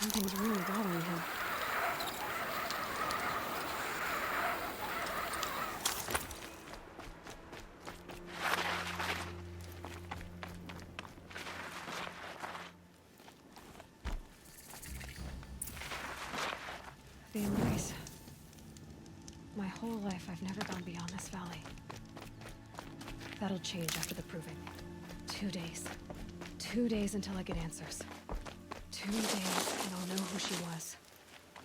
Something's really bothering him. The embrace. My whole life, I've never gone beyond this valley. That'll change after the proving. 2 days. 2 days until I get answers. 2 days, and I'll know who she was.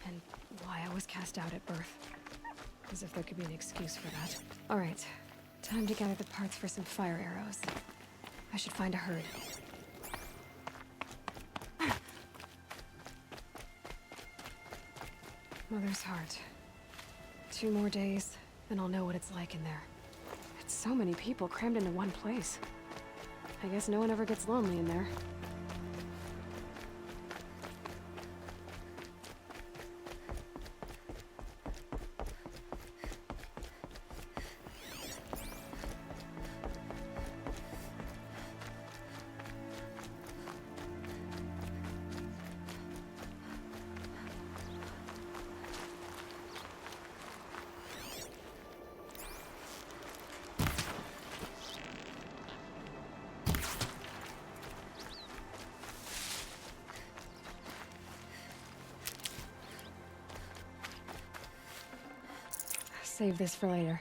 And why I was cast out at birth. As if there could be an excuse for that. Alright. Time to gather the parts for some fire arrows. I should find a herd. Mother's heart. 2 more days, and I'll know what it's like in there. It's so many people crammed into one place. I guess no one ever gets lonely in there. Save this for later.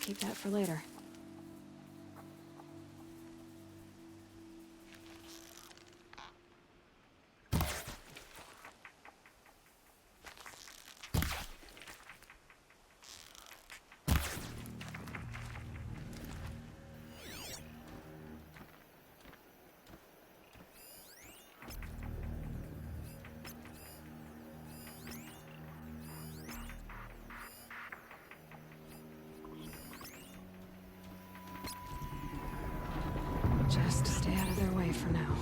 Keep that for later. Just stay out of their way for now.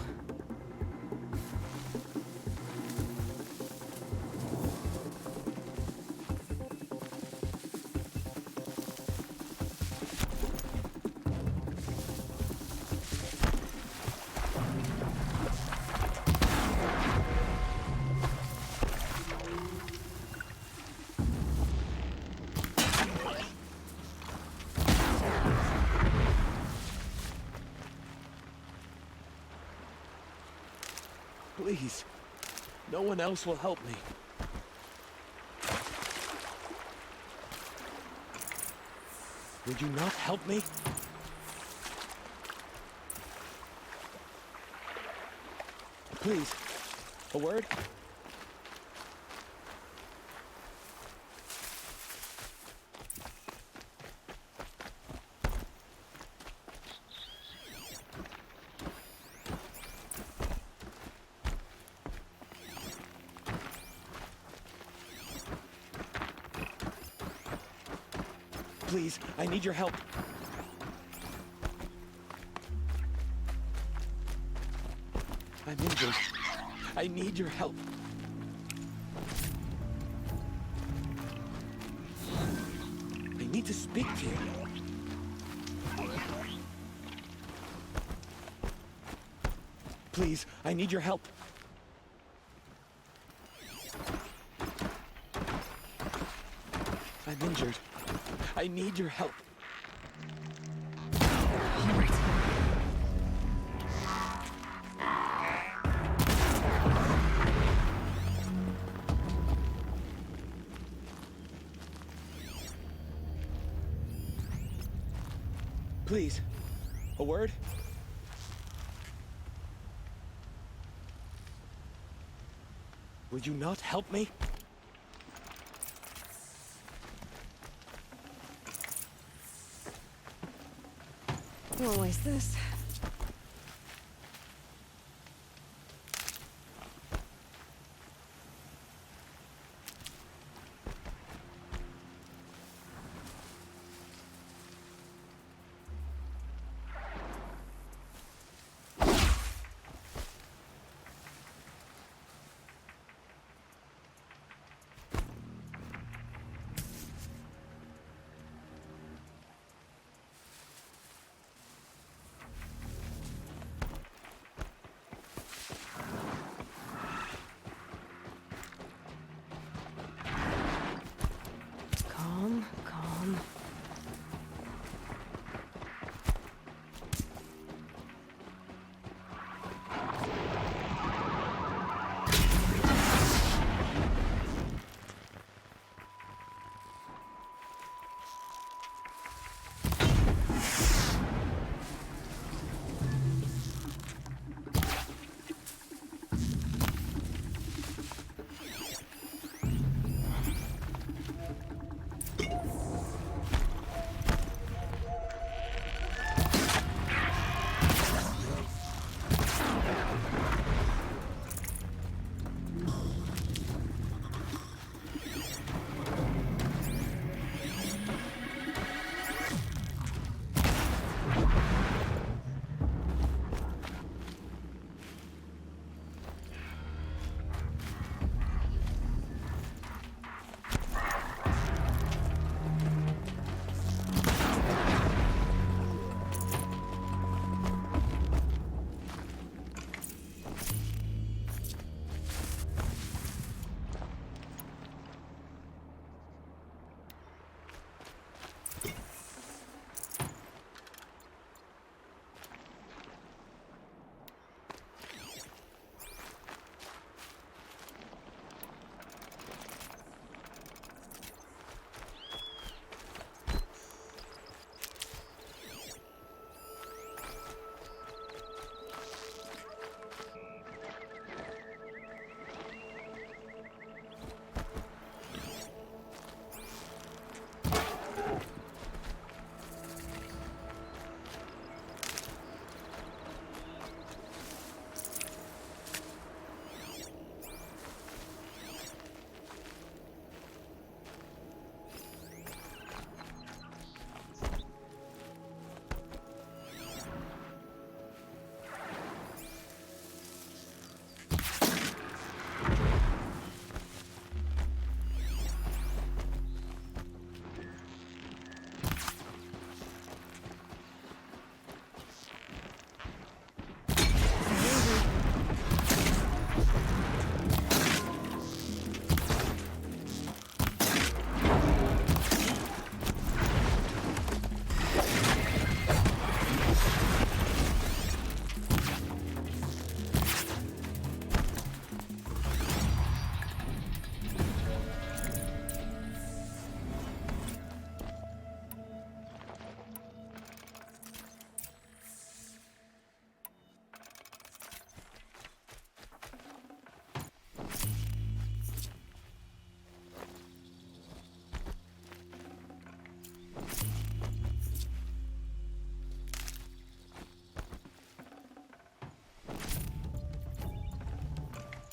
Please. No one else will help me. Would you not help me? Please. A word? Please, I need your help. I'm injured. I need your help. I need to speak to you. Please, I need your help. I'm injured. I need your help. All right. Please, A word? Will you not help me? Won't waste this. Calm, calm.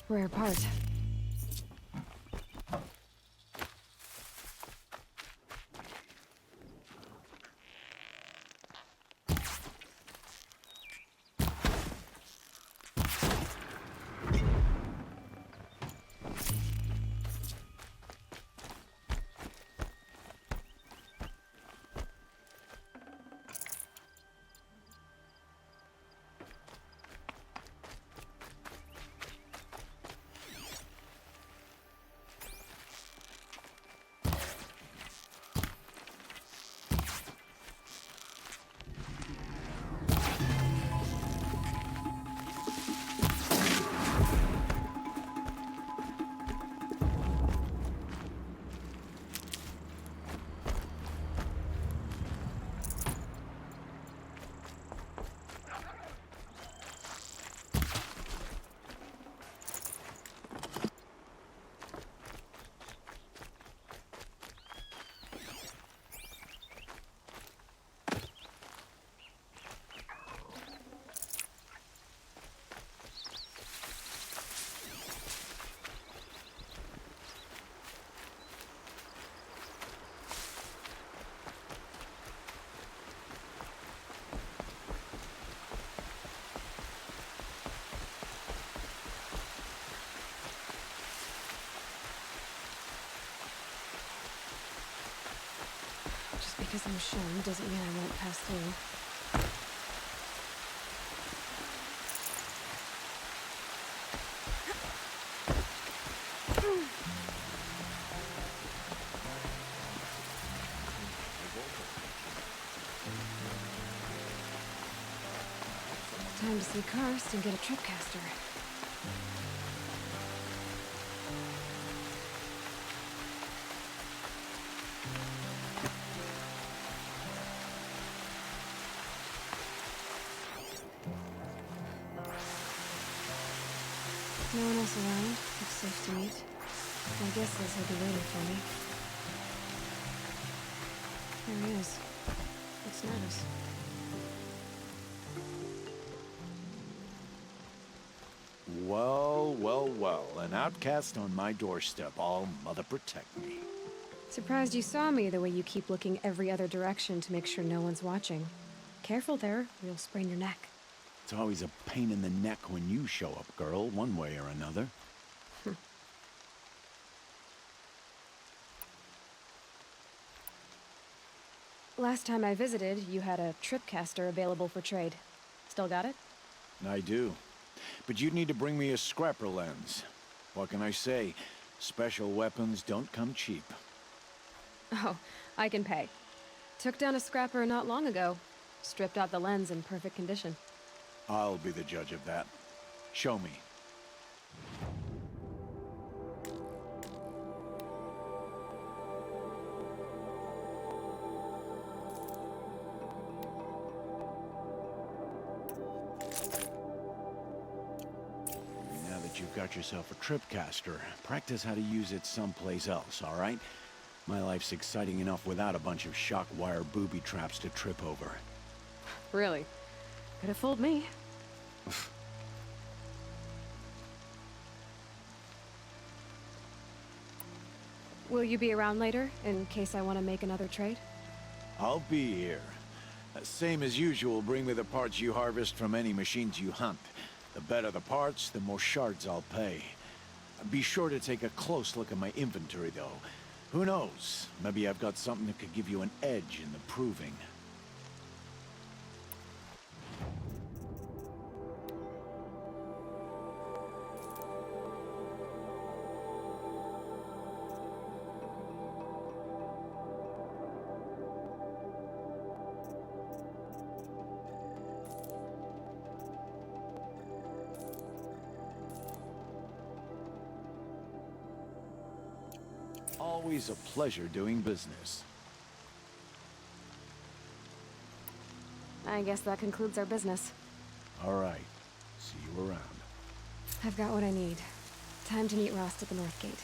Rare part. because I'm shown doesn't mean I won't pass through. Time to see Karst and get a tripcaster. No one else around. It's safe to meet. My guess is he'll be waiting for me. There he is. Looks nervous. Well, well, well. An outcast on my doorstep. All mother protect me. Surprised you saw me the way you keep looking every other direction to make sure no one's watching. Careful there, or you'll sprain your neck. It's always a pain in the neck when you show up, girl, one way or another. Last time I visited, you had a tripcaster available for trade. Still got it? I do. But you'd need to bring me a scrapper lens. What can I say? Special weapons don't come cheap. Oh, I can pay. Took down a scrapper not long ago. Stripped out the lens in perfect condition. I'll be the judge of that. Show me. Now that you've got yourself a tripcaster, practice how to use it someplace else, all right? My life's exciting enough without a bunch of shock wire booby traps to trip over. Really? Could have fooled me. Will you be around later, in case I want to make another trade? I'll be here. Same as usual, bring me the parts you harvest from any machines you hunt. The better the parts, the more shards I'll pay. Be sure to take a close look at my inventory, though. Who knows? Maybe I've got something that could give you an edge in the proving. Always a pleasure doing business. I guess that concludes our business. All right. See you around. I've got what I need. Time to meet Rost at the North Gate.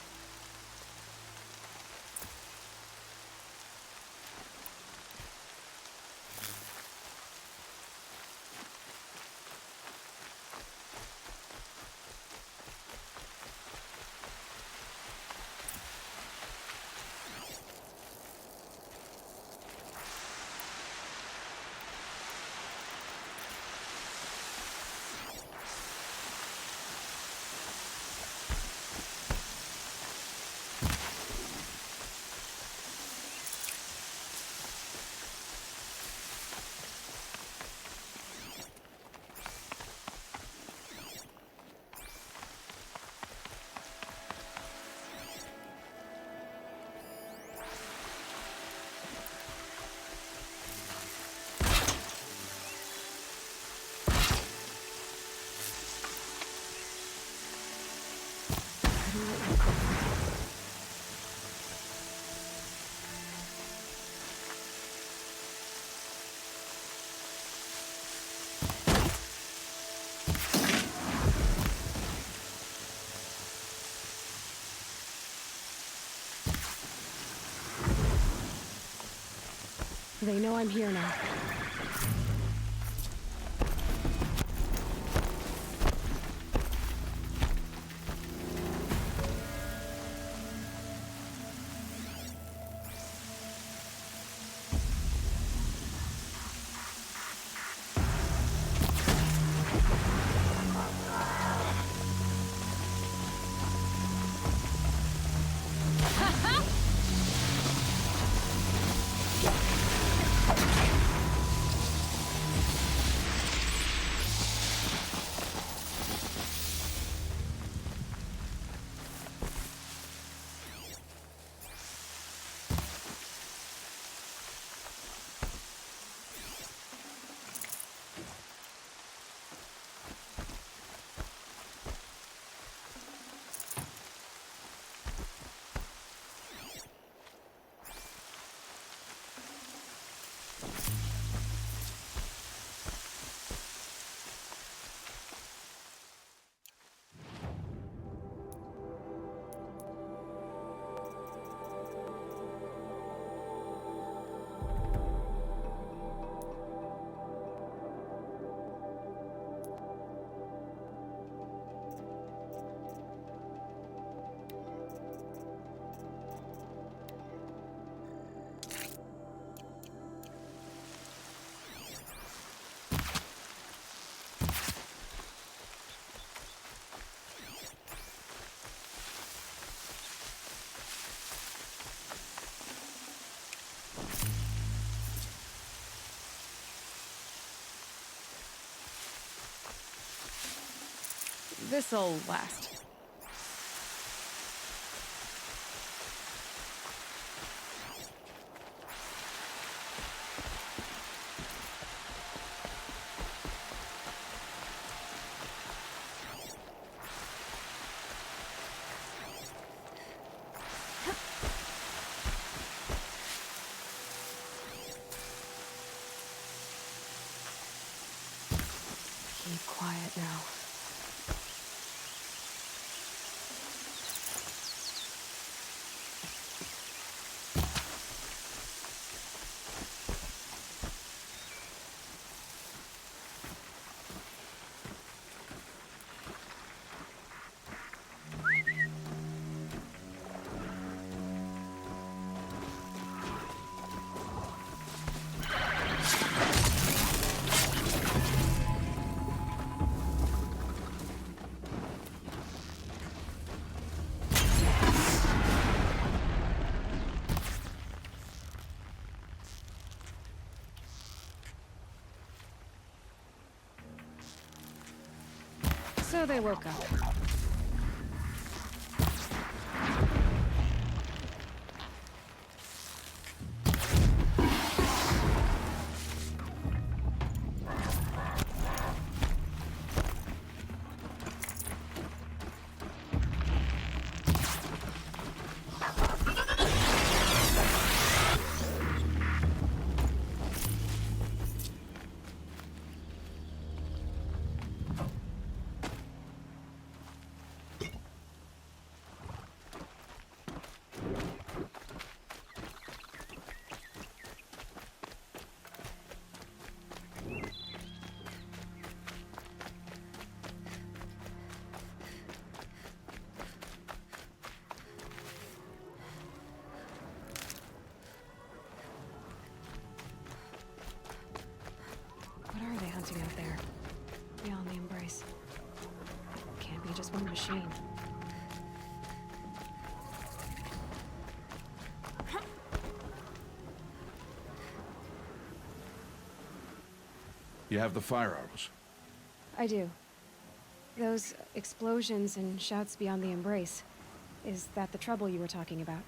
They know I'm here now. This'll last. Keep quiet now. So they woke up. What are they hunting out there? Beyond the embrace. Can't be just one machine. You have the fire arrows. I do. Those explosions and shouts beyond the embrace. Is that the trouble you were talking about?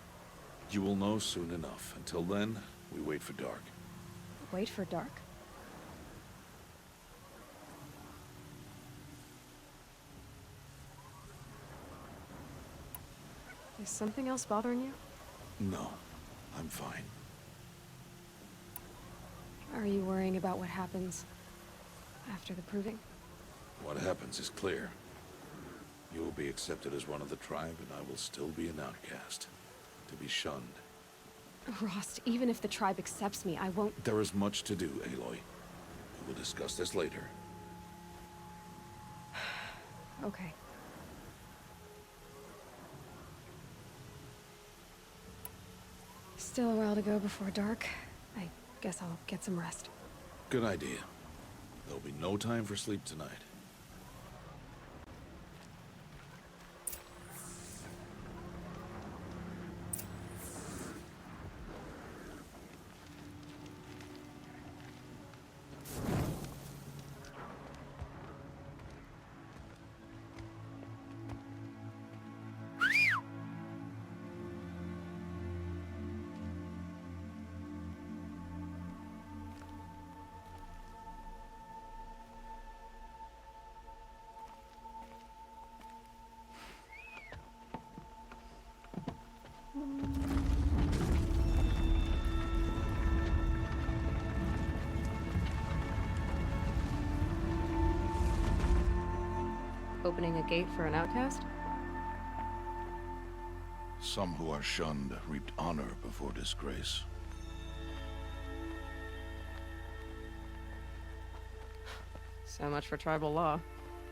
You will know soon enough. Until then, we wait for dark. Wait for dark? Is something else bothering you? No, I'm fine. Are you worrying about what happens after the proving? What happens is clear. You will be accepted as one of the tribe, and I will still be an outcast. To be shunned. Rost, even if the tribe accepts me, I won't... There is much to do, Aloy. We will discuss this later. Okay. Still a while to go before dark. I guess I'll get some rest. Good idea. There'll be no time for sleep tonight. Opening a gate for an outcast? Some who are shunned reaped honor before disgrace. So much for tribal law.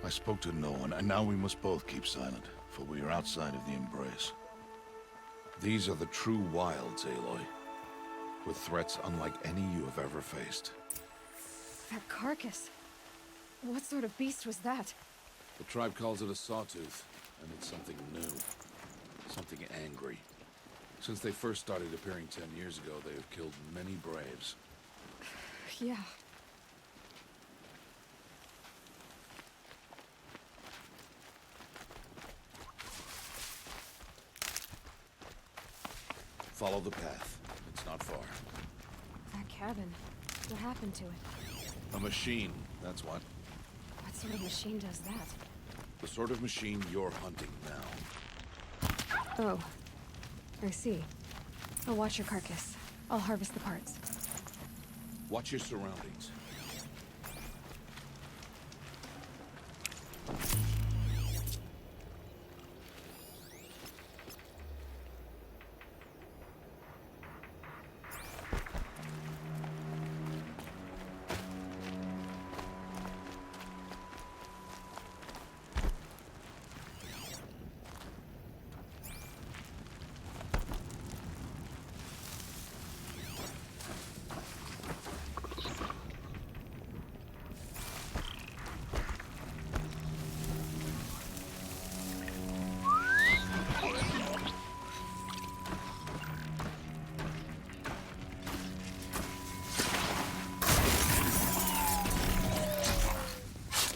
I spoke to no one, and now we must both keep silent, for we are outside of the embrace. These are the true wilds, Aloy, with threats unlike any you have ever faced. That carcass. What sort of beast was that? The tribe calls it a sawtooth, and it's something new. Something angry. Since they first started appearing 10 years ago, they have killed many braves. Follow the path. It's not far. That cabin. What happened to it? A machine, that's what. What sort of machine does that? The sort of machine you're hunting now. Oh. I see. I'll watch your carcass. I'll harvest the parts. Watch your surroundings.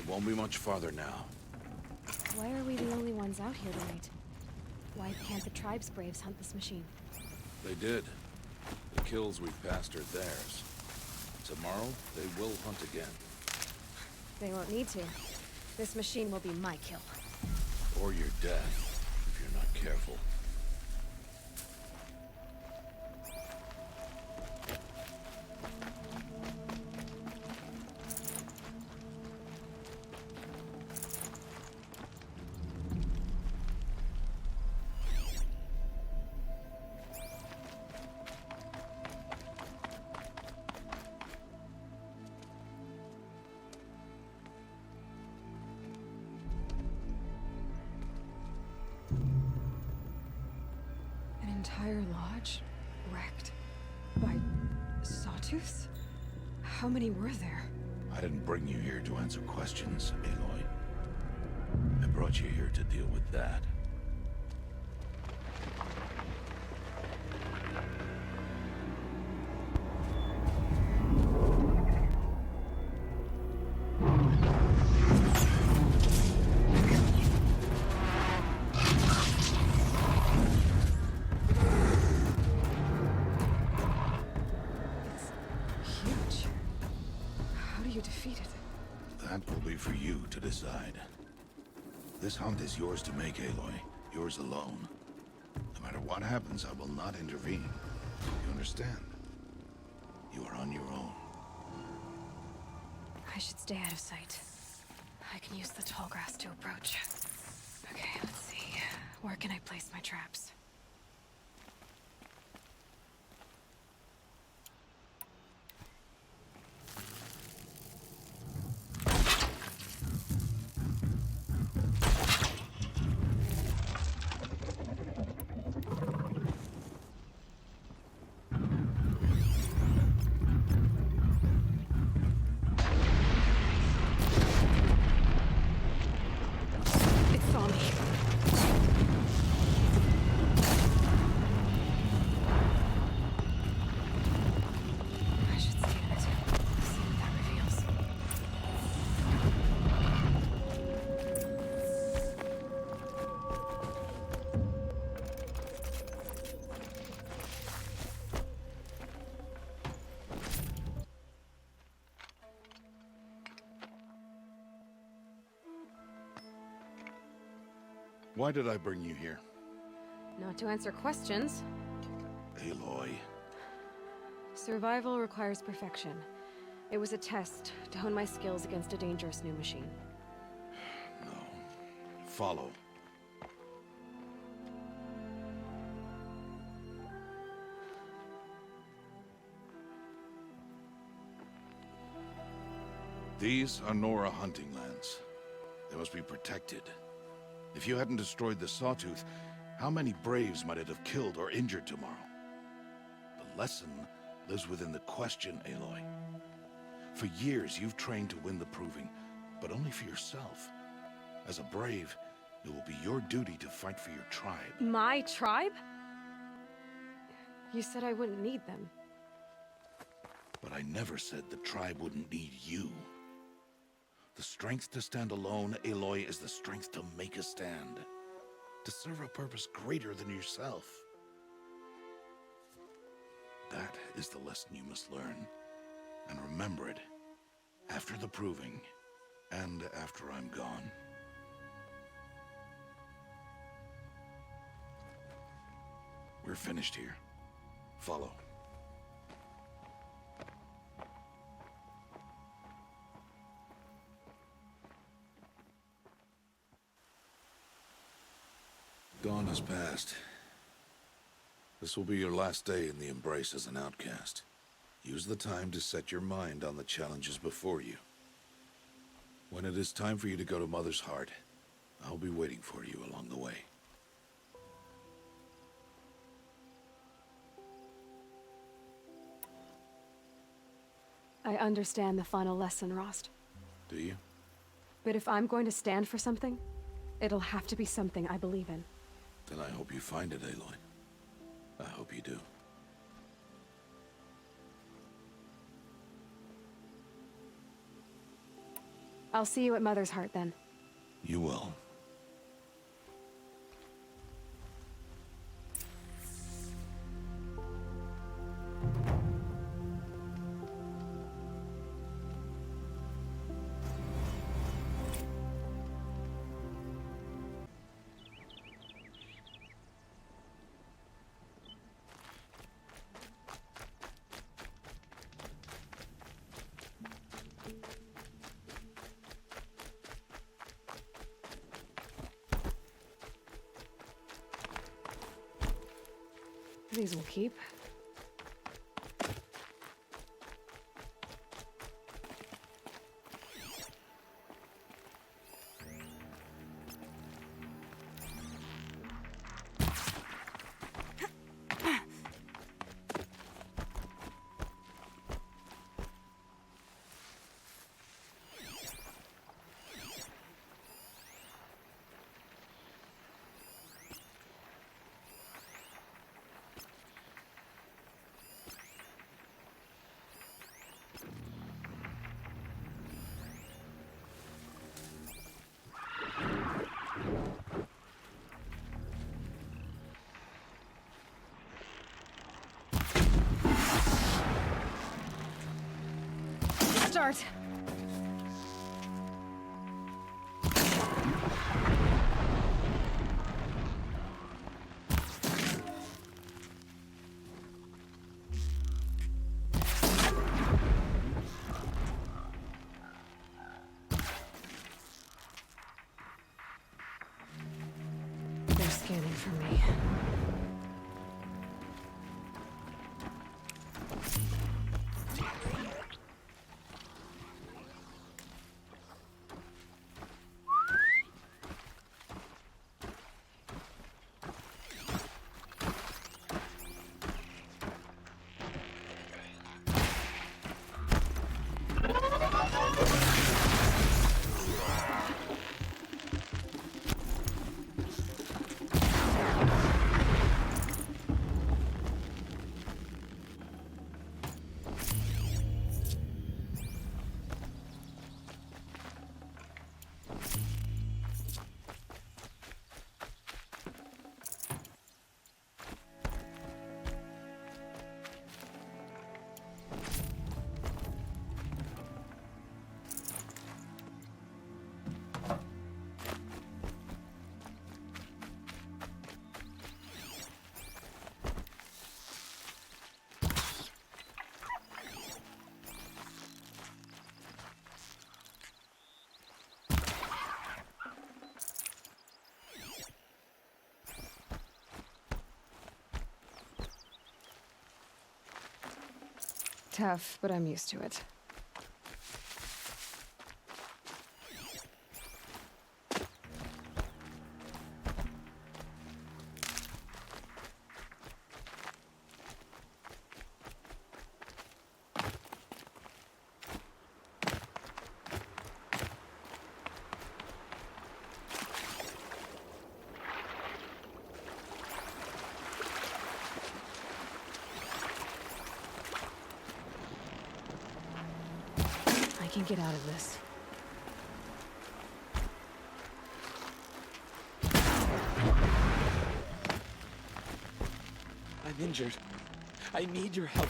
Won't be much farther now. Why are we the only ones out here tonight? Why can't the tribe's braves hunt this machine? They did. The kills we've passed are theirs. Tomorrow, they will hunt again. They won't need to. This machine will be my kill. Or your death, if you're not careful. An entire lodge wrecked by sawtooths? How many were there? I didn't bring you here to answer questions, Aloy. I brought you here to deal with that. Huge. How do you defeat it? That will be for you to decide. This hunt is yours to make, Aloy. Yours alone. No matter what happens, I will not intervene. You understand? You are on your own. I should stay out of sight. I can use the tall grass to approach. Okay, let's see. Where can I place my traps? It saw me. I should scan it. See what that reveals. Why did I bring you here? Not to answer questions. Aloy. Survival requires perfection. It was a test to hone my skills against a dangerous new machine. No. Follow. These are Nora hunting lands. They must be protected. If you hadn't destroyed the Sawtooth, how many Braves might it have killed or injured tomorrow? The lesson lives within the question, Aloy. For years, you've trained to win the Proving, but only for yourself. As a Brave, it will be your duty to fight for your tribe. My tribe? You said I wouldn't need them. But I never said the tribe wouldn't need you. The strength to stand alone, Aloy, is the strength to make a stand. To serve a purpose greater than yourself. That is the lesson you must learn. And remember it after the proving and after I'm gone. We're finished here. Follow. Dawn has passed. This will be your last day in the Embrace as an outcast. Use the time to set your mind on the challenges before you. When it is time for you to go to Mother's Heart, I'll be waiting for you along the way. I understand the final lesson, Rost. Do you? But if I'm going to stand for something, it'll have to be something I believe in. Then I hope you find it, Aloy. I hope you do. I'll see you at Mother's Heart then. You will. These will keep. Start. They're scanning for me. Tough, but I'm used to it. I can get out of this. I'm injured. I need your help.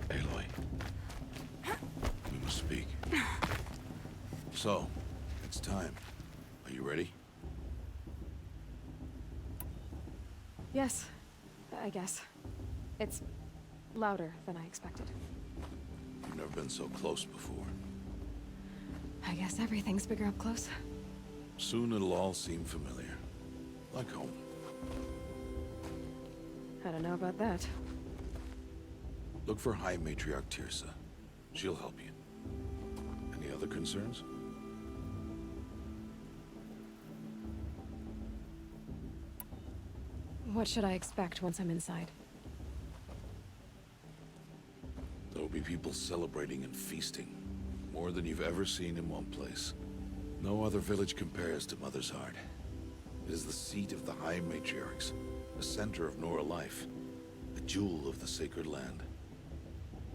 Aloy, we must speak. So, it's time. Are you ready? Yes, I guess. It's louder than I expected. You've never been so close before. I guess everything's bigger up close. Soon it'll all seem familiar. Like home. I don't know about that. Look for High Matriarch Tirsa. She'll help you. Any other concerns? What should I expect once I'm inside? There'll be people celebrating and feasting. More than you've ever seen in one place. No other village compares to Mother's Heart. It is the seat of the High Matriarchs, the center of Nora life, a jewel of the sacred land.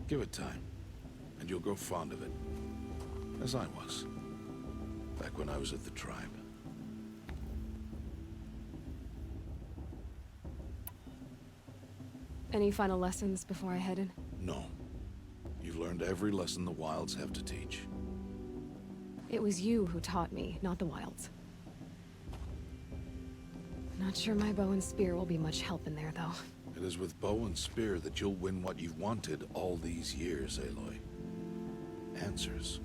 Give it time, and you'll grow fond of it. As I was, back when I was at the tribe. Any final lessons before I head in? No. You've learned every lesson the Wilds have to teach. It was you who taught me, not the Wilds. Not sure my bow and spear will be much help in there, though. It is with bow and spear that you'll win what you've wanted all these years, Aloy. Answers.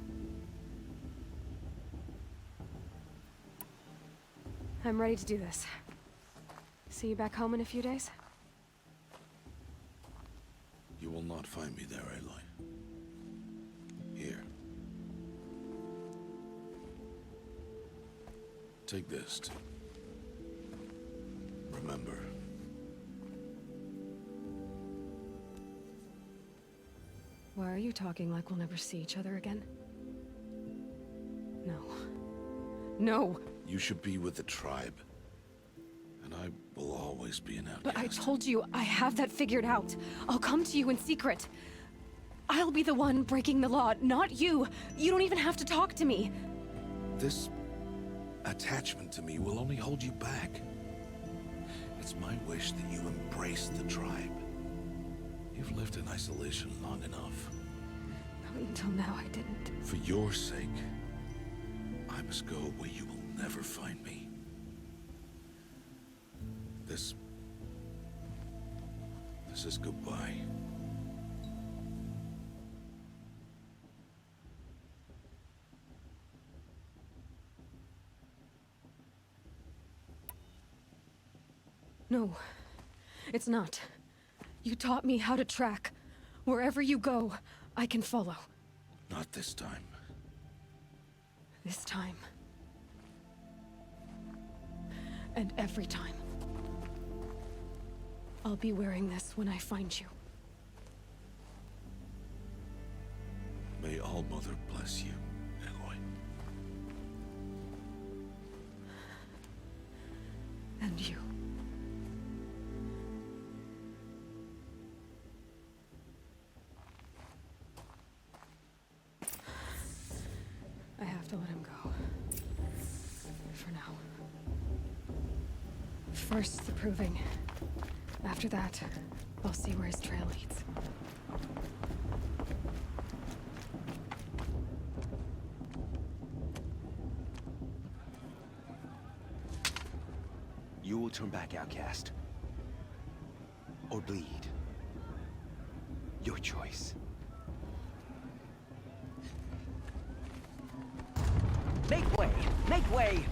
I'm ready to do this. See you back home in a few days? You will not find me there, Aloy. Here. Take this. Remember. Why are you talking like we'll never see each other again? No. No! You should be with the tribe. And I will always be an outcast. But I told you, I have that figured out. I'll come to you in secret. I'll be the one breaking the law, not you. You don't even have to talk to me. This attachment to me will only hold you back. It's my wish that you embrace the tribe. You've lived in isolation long enough. Until now, I didn't. For your sake, I must go where you will never find me. This is goodbye. No, it's not. You taught me how to track. Wherever you go, I can follow. Not this time. This time. And every time. I'll be wearing this when I find you. May All Mother bless you, Aloy. And you. I have to let him go. For now. First, the proving. After that, I'll see where his trail leads. You will turn back, outcast. Or bleed. Your choice. Make way! Make way!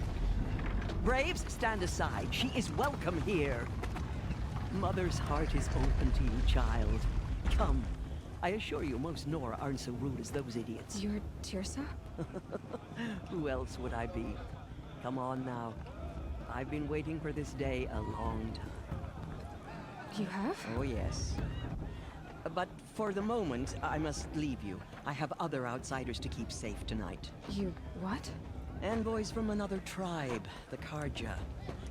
Braves, stand aside. She is welcome here. Mother's heart is open to you, child. Come. I assure you, most Nora aren't so rude as those idiots. You're Tirsa? Who else would I be? Come on now. I've been waiting for this day a long time. You have? Oh, yes. But for the moment, I must leave you. I have other outsiders to keep safe tonight. You what? Envoys from another tribe, the Karja.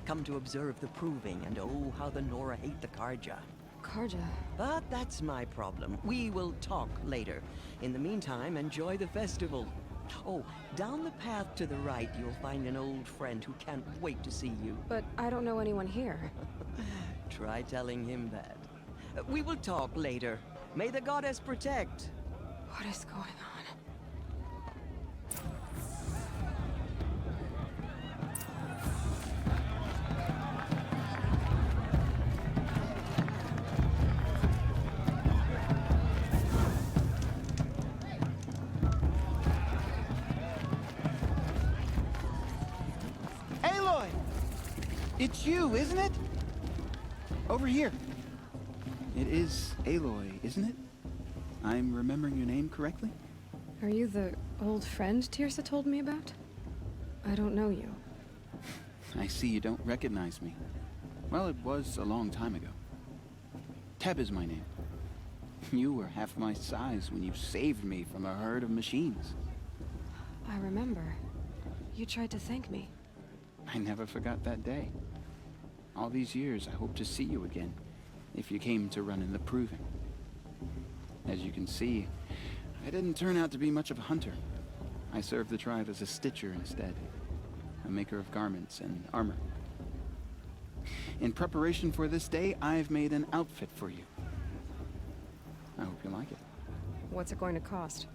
Come to observe the proving, and oh, how the Nora hate the Karja. Karja. But that's my problem. We will talk later. In the meantime, enjoy the festival. Oh, down the path to the right, you'll find an old friend who can't wait to see you. But I don't know anyone here. Try telling him that. We will talk later. May the goddess protect. What is going on? Aloy! It's you, isn't it? Over here. It is Aloy, isn't it? I'm remembering your name correctly? Are you the old friend Tirsa told me about? I don't know you. I see you don't recognize me. Well, it was a long time ago. Teb is my name. You were half my size when you saved me from a herd of machines. I remember. You tried to thank me. I never forgot that day. All these years, I hope to see you again, if you came to run in the proving. As you can see, I didn't turn out to be much of a hunter. I served the tribe as a stitcher instead, a maker of garments and armor. In preparation for this day, I've made an outfit for you. I hope you like it. What's it going to cost?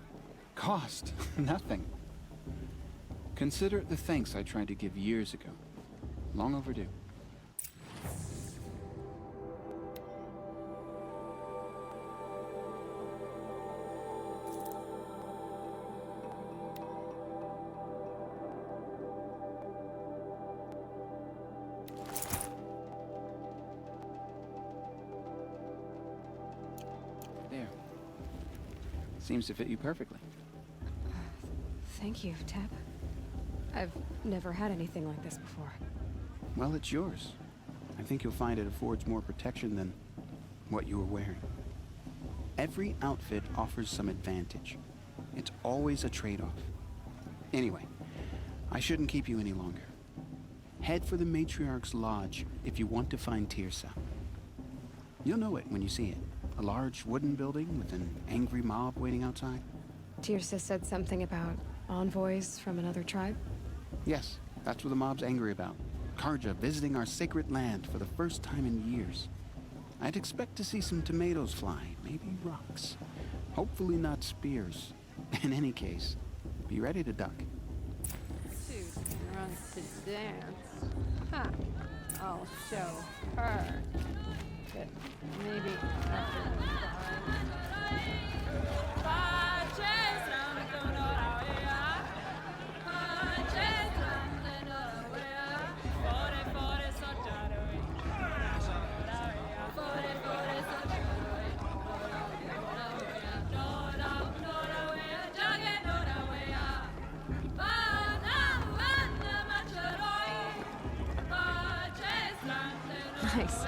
Cost? Nothing. Consider it the thanks I tried to give years ago. Long overdue. There. Seems to fit you perfectly. Thank you, Teb. I've never had anything like this before. Well, it's yours. I think you'll find it affords more protection than what you were wearing. Every outfit offers some advantage. It's always a trade-off. Anyway, I shouldn't keep you any longer. Head for the Matriarch's Lodge if you want to find Tirsa. You'll know it when you see it. A large wooden building with an angry mob waiting outside. Tirsa said something about envoys from another tribe? Yes, that's what the mob's angry about. Karja visiting our sacred land for the first time in years. I'd expect to see some tomatoes fly, maybe rocks. Hopefully not spears. In any case, be ready to duck. Susan runs to dance. Ha! I'll show her. But maybe after Nice.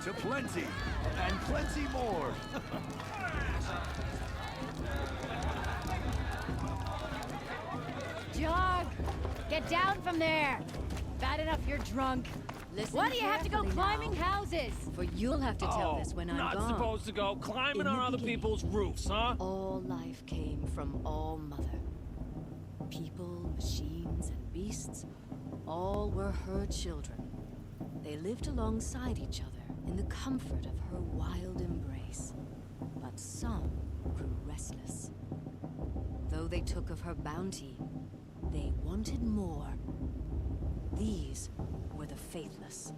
To plenty, and plenty more. Jog! Get down from there! Bad enough you're drunk. Listen Why do you have to go carefully climbing now. houses? For you'll have to tell this when I'm not gone. supposed to go climbing In on the other beginning, people's roofs, huh? All life came from All Mother. People, machines, and beasts, all were her children. They lived alongside each other in the comfort of her wild embrace. But some grew restless. Though they took of her bounty, they wanted more. These were the faithless.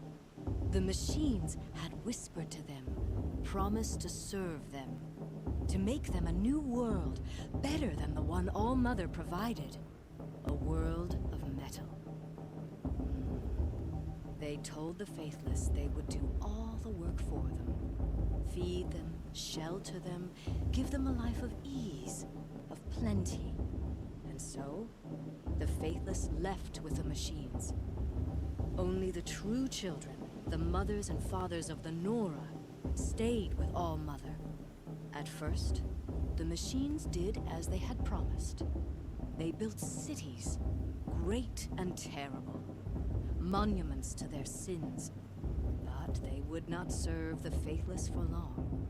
The machines had whispered to them, promised to serve them, to make them a new world, better than the one All-Mother provided. A world of metal. They told the faithless they would do all the work for them. Feed them, shelter them, give them a life of ease, of plenty. And so, the faithless left with the machines. Only the true children, the mothers and fathers of the Nora, stayed with All-Mother. At first, the machines did as they had promised. They built cities, great and terrible, monuments to their sins. But they would not serve the faithless for long.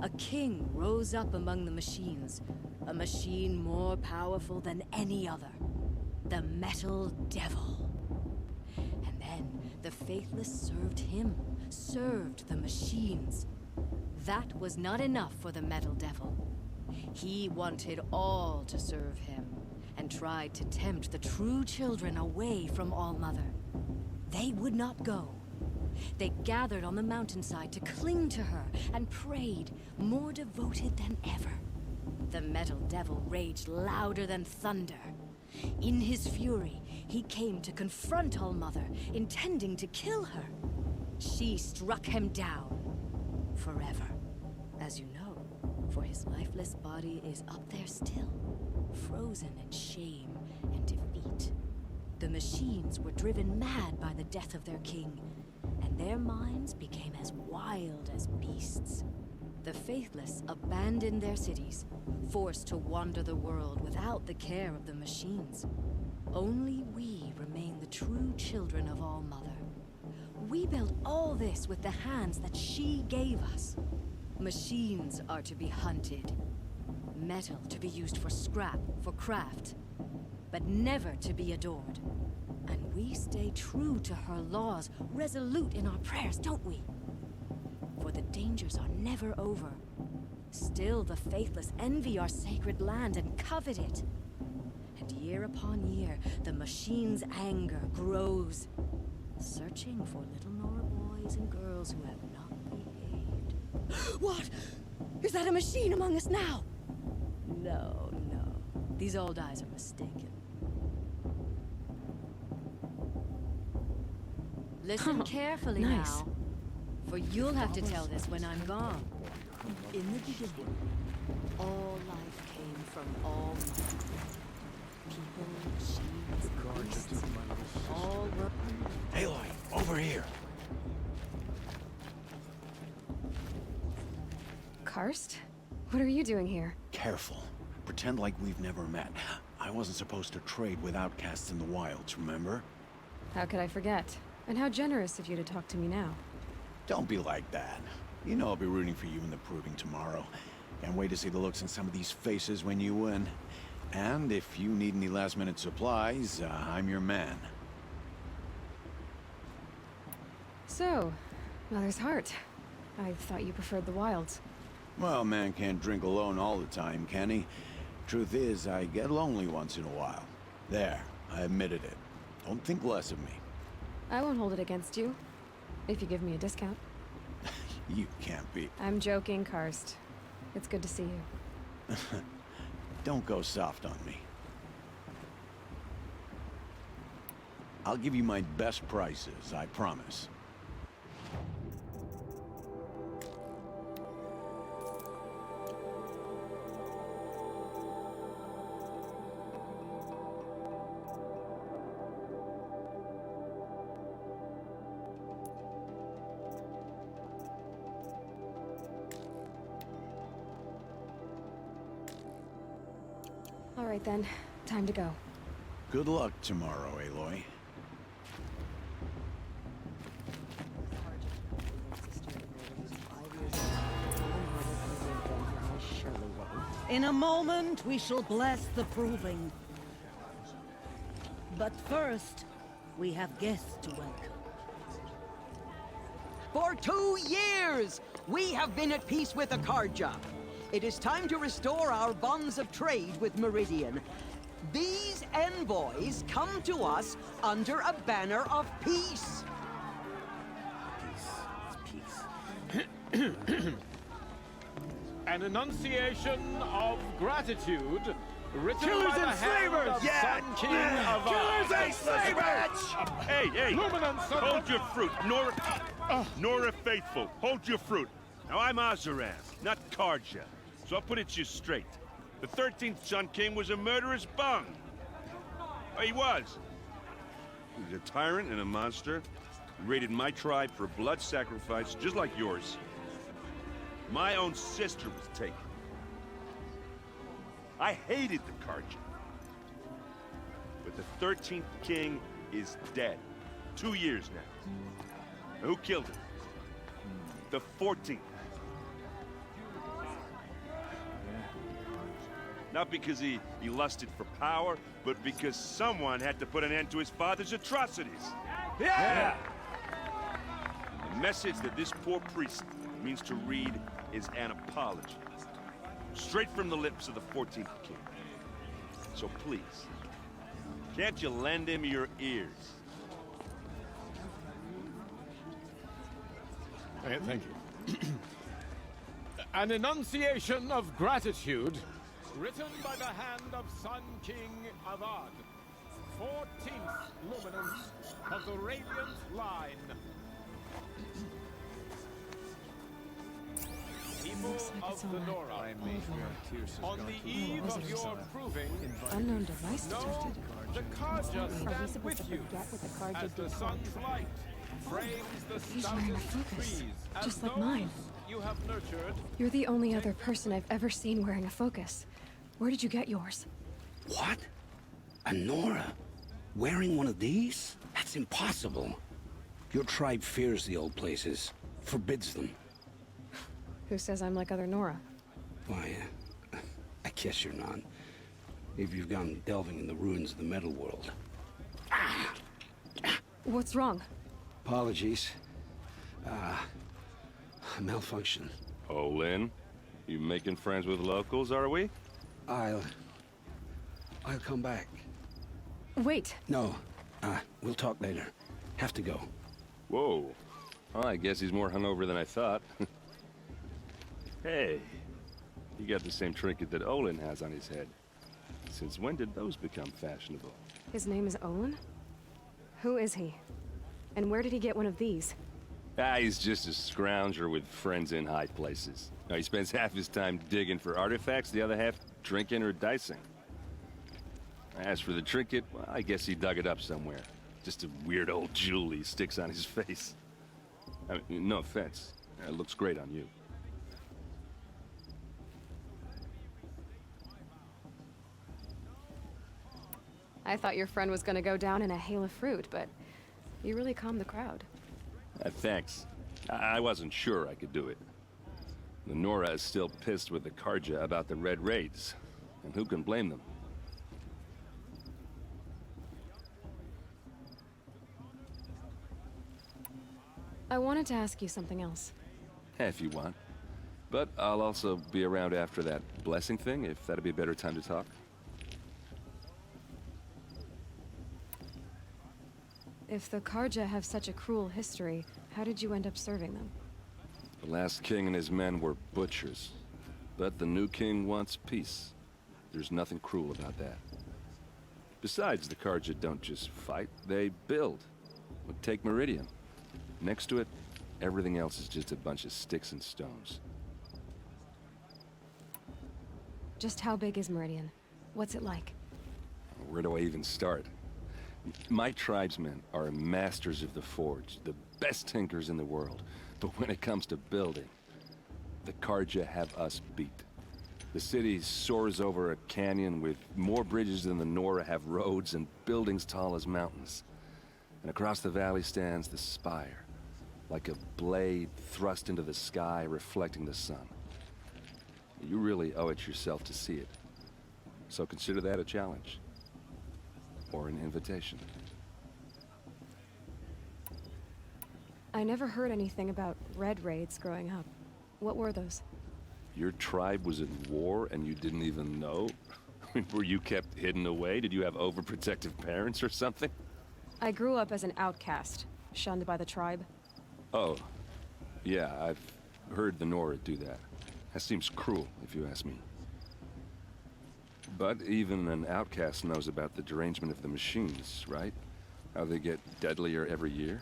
A king rose up among the machines, a machine more powerful than any other, the Metal Devil. And then the faithless served him, served the machines. That was not enough for the Metal Devil. He wanted all to serve him, and tried to tempt the true children away from All-Mother. They would not go. They gathered on the mountainside to cling to her and prayed, more devoted than ever. The Metal Devil raged louder than thunder. In his fury, he came to confront All-Mother, intending to kill her. She struck him down. Forever. As you know, for his lifeless body is up there still, frozen in shame and defeat. The machines were driven mad by the death of their king, and their minds became as wild as beasts. The faithless abandoned their cities, forced to wander the world without the care of the machines. Only we remain the true children of All-Mother. We built all this with the hands that she gave us. Machines are to be hunted. Metal to be used for scrap, for craft. But never to be adored. And we stay true to her laws, resolute in our prayers, don't we? For the dangers are never over. Still the faithless envy our sacred land and covet it. And year upon year, the machine's anger grows, searching for little Nora boys and girls who have not behaved. What? Is that a machine among us now? No, no. These old eyes are mistaken. Listen carefully nice. now, for you'll have to tell this when I'm gone. In the beginning, all life came from all men. People, machines, beasts, all were... Aloy, over here. Karst? What are you doing here? Careful. Pretend like we've never met. I wasn't supposed to trade with outcasts in the wilds, remember? How could I forget? And how generous of you to talk to me now. Don't be like that. You know I'll be rooting for you in the proving tomorrow. Can't wait to see the looks on some of these faces when you win. And if you need any last-minute supplies, I'm your man. So, Mother's Heart. I thought you preferred the wilds. Well, man can't drink alone all the time, can he? Truth is, I get lonely once in a while. There, I admitted it. Don't think less of me. I won't hold it against you, if you give me a discount. You can't be. I'm joking, Karst. It's good to see you. Don't go soft on me. I'll give you my best prices, I promise. All right then, time to go. Good luck tomorrow, Aloy. In a moment, we shall bless the proving. But first, we have guests to welcome. For 2 years, we have been at peace with Akarja. It is time to restore our bonds of trade with Meridian. These envoys come to us under a banner of peace. An enunciation of gratitude written Killers by the and hand slavers! of Sun King of Killers and slavers! Hey! Luminance of Hold your fruit, Nora Faithful, hold your fruit. Now I'm Azaran, not Karja, so I'll put it to you straight. The 13th Sun King was a murderous bung. Oh, he was. He was a tyrant and a monster. He raided my tribe for blood sacrifice, just like yours. My own sister was taken. I hated the Karja. But the 13th king is dead. 2 years now. Now, who killed him? The 14th. Not because he lusted for power, but because someone had to put an end to his father's atrocities. Yeah! The message that this poor priest means to read is an apology. Straight from the lips of the 14th king. So please, can't you lend him your ears? Thank you. An enunciation of gratitude written by the hand of Sun King Avad, 14th luminance of the Radiant Line. People Looks like it's of the all Nora, right. on the eve of your proving, Unknown device know detected. the Karja Are we stand supposed with to you forget what the Karja as the did to sun's our light frames the He's wearing a stoutest focus, trees as just like those mine. you have nurtured. You're the only other person I've ever seen wearing a focus. Where did you get yours? What? A Nora? Wearing one of these? That's impossible. Your tribe fears the old places, forbids them. Who says I'm like other Nora? Why, I guess you're not. If you've gone delving in the ruins of the metal world. What's wrong? Apologies. A malfunction. Oh, Lynn, you making friends with locals, are we? I'll come back. Wait. No, we'll talk later. Have to go. Whoa. Well, I guess he's more hungover than I thought. Hey, you got the same trinket that Olin has on his head. Since when did those become fashionable? His name is Olin? Who is he? And where did he get one of these? He's just a scrounger with friends in high places. Now, he spends half his time digging for artifacts, the other half drinking or dicing. As for the trinket, well, I guess he dug it up somewhere. Just a weird old jewel he sticks on his face. I mean, no offense. It looks great on you. I thought your friend was gonna go down in a hail of fruit, but you really calmed the crowd. Thanks. I wasn't sure I could do it. The Nora is still pissed with the Karja about the Red Raids, and who can blame them? I wanted to ask you something else. If you want. But I'll also be around after that blessing thing, if that'd be a better time to talk. If the Karja have such a cruel history, how did you end up serving them? The last king and his men were butchers. But the new king wants peace. There's nothing cruel about that. Besides, the Karja don't just fight, they build. But take Meridian. Next to it, everything else is just a bunch of sticks and stones. Just how big is Meridian? What's it like? Where do I even start? My tribesmen are masters of the forge, the best tinkers in the world. But when it comes to building, the Karja have us beat. The city soars over a canyon with more bridges than the Nora have roads and buildings tall as mountains. And across the valley stands the spire, like a blade thrust into the sky reflecting the sun. You really owe it yourself to see it. So consider that a challenge. Or an invitation. I never heard anything about Red Raids growing up. What were those? Your tribe was at war and you didn't even know? Were you kept hidden away? Did you have overprotective parents or something? I grew up as an outcast, shunned by the tribe. Oh, yeah, I've heard the Nora do that. That seems cruel, if you ask me. But even an outcast knows about the derangement of the machines, right? How they get deadlier every year?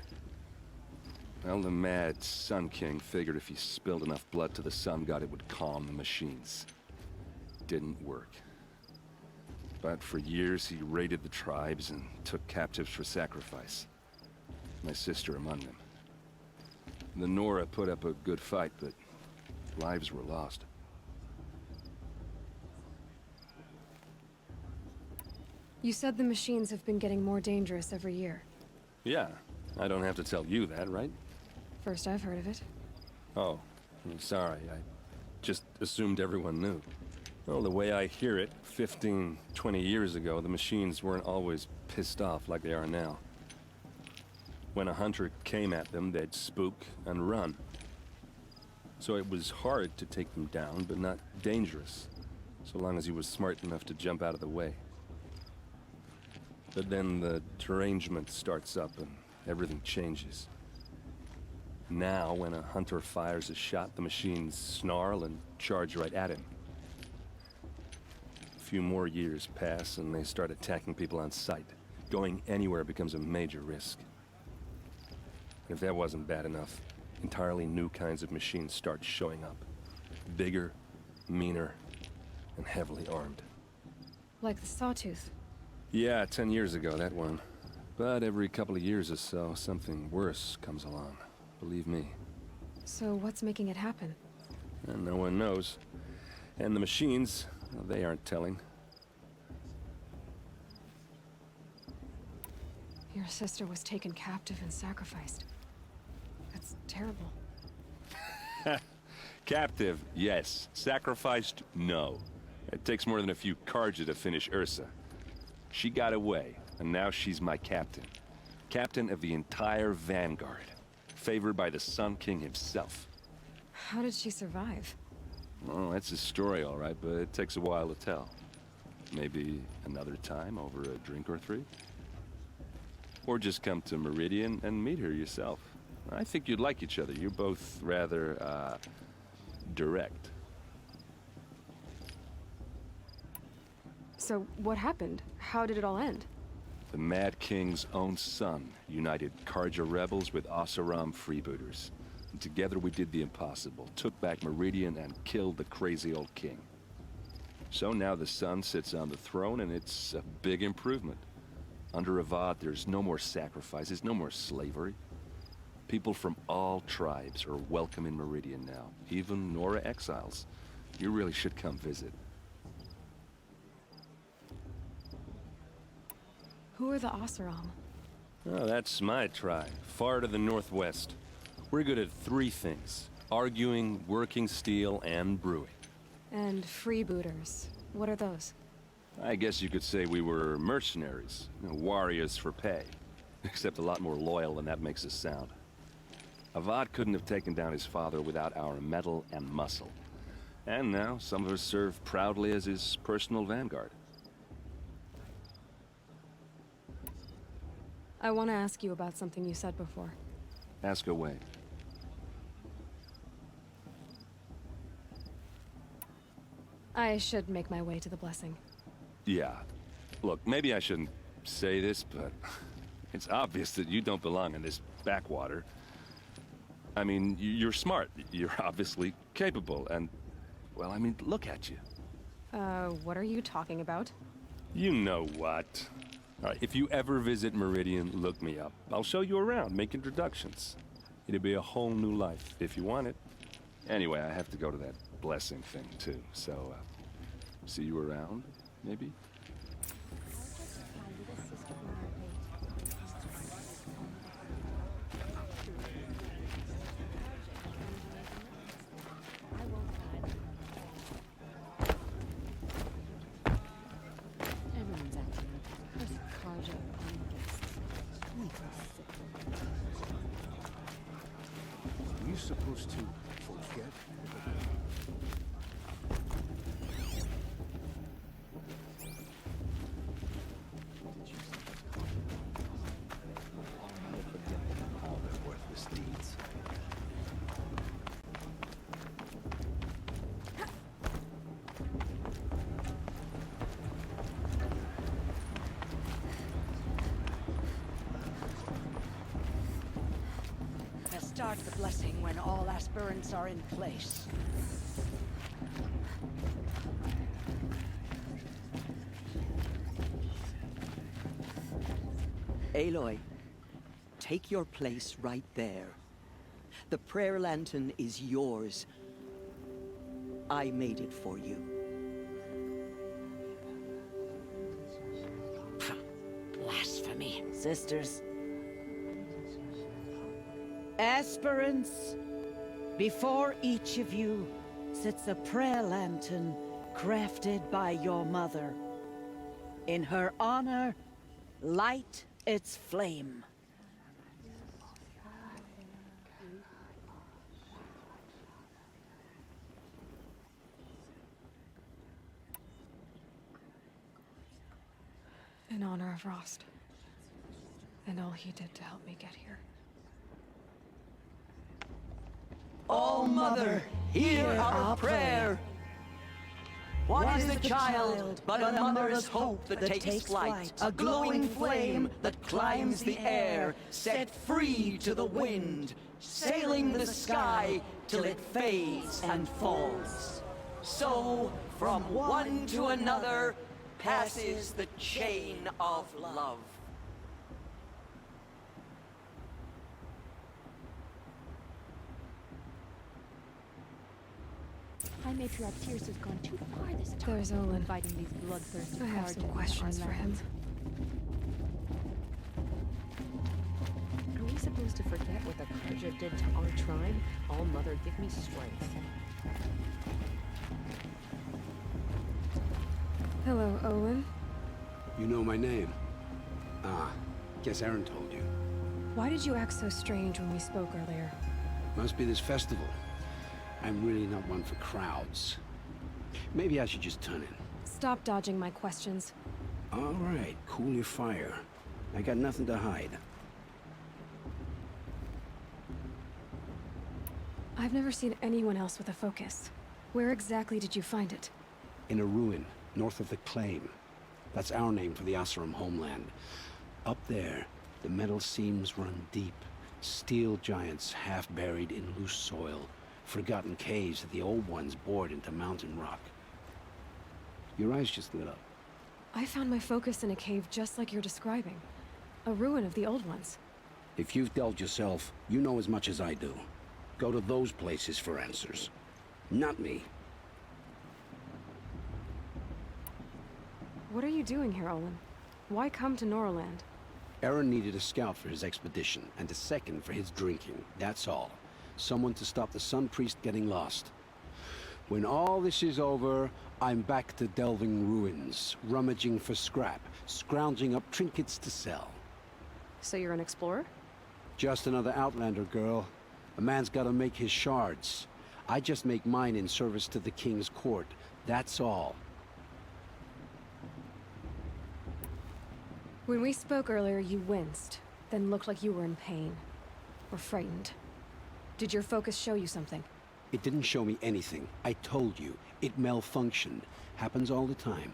Well, the mad Sun King figured if he spilled enough blood to the Sun God, it would calm the machines. Didn't work. But for years, he raided the tribes and took captives for sacrifice. My sister among them. The Nora put up a good fight, but lives were lost. You said the machines have been getting more dangerous every year. Yeah, I don't have to tell you that, right? First I've heard of it. Oh, I'm sorry. I just assumed everyone knew. Well, the way I hear it, 15, 20 years ago, the machines weren't always pissed off like they are now. When a hunter came at them, they'd spook and run. So it was hard to take them down, but not dangerous, so long as he was smart enough to jump out of the way. But then the derangement starts up and everything changes. Now, when a hunter fires a shot, the machines snarl and charge right at him. A few more years pass and they start attacking people on sight. Going anywhere becomes a major risk. And if that wasn't bad enough, entirely new kinds of machines start showing up. Bigger, meaner, and heavily armed. Like the Sawtooth. Yeah, 10 years ago, that one. But every couple of years or so, something worse comes along. Believe me. So what's making it happen? And no one knows. And the machines, well, they aren't telling. Your sister was taken captive and sacrificed. That's terrible. Captive, yes. Sacrificed, no. It takes more than a few Carja to finish Ursa. She got away, and now she's my captain. Captain of the entire Vanguard. Favored by the Sun King himself. How did she survive? Well, that's a story, all right, but it takes a while to tell. Maybe another time over a drink or three? Or just come to Meridian and meet her yourself. I think you'd like each other. You're both rather, direct. So what happened? How did it all end? The Mad King's own son united Carja rebels with Oseram freebooters. And together we did the impossible, took back Meridian and killed the crazy old king. So now the son sits on the throne and it's a big improvement. Under Avad, there's no more sacrifices, no more slavery. People from all tribes are welcome in Meridian now, even Nora exiles. You really should come visit. Who are the Oseram? Oh, that's my tribe, far to the northwest. We're good at three things: arguing, working steel, and brewing. And freebooters. What are those? I guess you could say we were mercenaries, warriors for pay. Except a lot more loyal than that makes us sound. Avad couldn't have taken down his father without our metal and muscle. And now, some of us serve proudly as his personal vanguard. I want to ask you about something you said before. Ask away. I should make my way to the blessing. Yeah. Look, maybe I shouldn't say this, but it's obvious that you don't belong in this backwater. I mean, you're smart. You're obviously capable, and, well, I mean, look at you. What are you talking about? You know what. All right, if you ever visit Meridian, look me up. I'll show you around, make introductions. It'll be a whole new life, if you want it. Anyway, I have to go to that blessing thing, too, so, see you around, maybe? Everyone's acting like this Carja and guests. Make me sick. Are you supposed to forget? All their worthless deeds. grant the blessing when all aspirants are in place. Aloy, take your place right there. The prayer lantern is yours. I made it for you. Blasphemy, sisters. Aspirants, before each of you sits a prayer lantern crafted by your mother. In her honor, light its flame. In honor of Rost. And all he did to help me get here. All Mother, hear our prayer! What is the child but a mother's hope that takes flight? A glowing flame that climbs the air, set free to the wind, sailing the sky till it fades and falls. So, from one to another, passes the chain of love. High Matriarch Tears has gone too far this time. There's Olin. Inviting these bloodthirsty I have cards some into questions our for him. land. Are we supposed to forget what the Karja did to our tribe? All Mother, give me strength. Hello, Olin. You know my name? Ah, guess Aaron told you. Why did you act so strange when we spoke earlier? Must be this festival. I'm really not one for crowds. Maybe I should just turn in. Stop dodging my questions. All right, cool your fire. I got nothing to hide. I've never seen anyone else with a focus. Where exactly did you find it? In a ruin, north of the Claim. That's our name for the Asuram homeland. Up there, the metal seams run deep. Steel giants half buried in loose soil. Forgotten caves that the old ones bored into mountain rock. Your eyes just lit up. I found my focus in a cave just like you're describing. A ruin of the old ones. If you've delved yourself, you know as much as I do. Go to those places for answers. Not me. What are you doing here, Olin? Why come to Norland? Aaron needed a scout for his expedition, and a second for his drinking. That's all. Someone to stop the Sun Priest getting lost. When all this is over, I'm back to delving ruins, rummaging for scrap, scrounging up trinkets to sell. So you're an explorer? Just another Outlander, girl. A man's gotta make his shards. I just make mine in service to the King's court. That's all. When we spoke earlier, you winced, then looked like you were in pain. Or frightened. Did your focus show you something? It didn't show me anything. I told you. It malfunctioned. Happens all the time.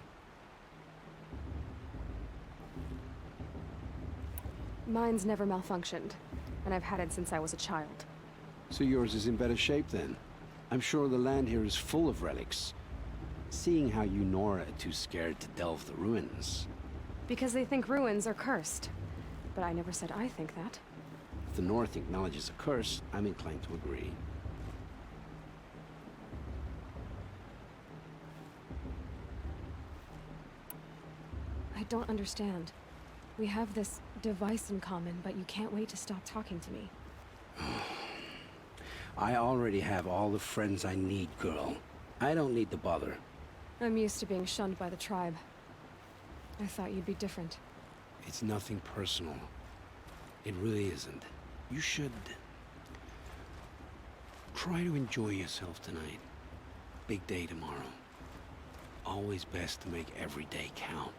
Mine's never malfunctioned, and I've had it since I was a child. So yours is in better shape then. I'm sure the land here is full of relics. Seeing how you Nora are too scared to delve the ruins. Because they think ruins are cursed. But I never said I think that. If the North acknowledges a curse, I'm inclined to agree. I don't understand. We have this device in common, but you can't wait to stop talking to me. I already have all the friends I need, girl. I don't need the bother. I'm used to being shunned by the tribe. I thought you'd be different. It's nothing personal. It really isn't. You should... try to enjoy yourself tonight. Big day tomorrow. Always best to make every day count.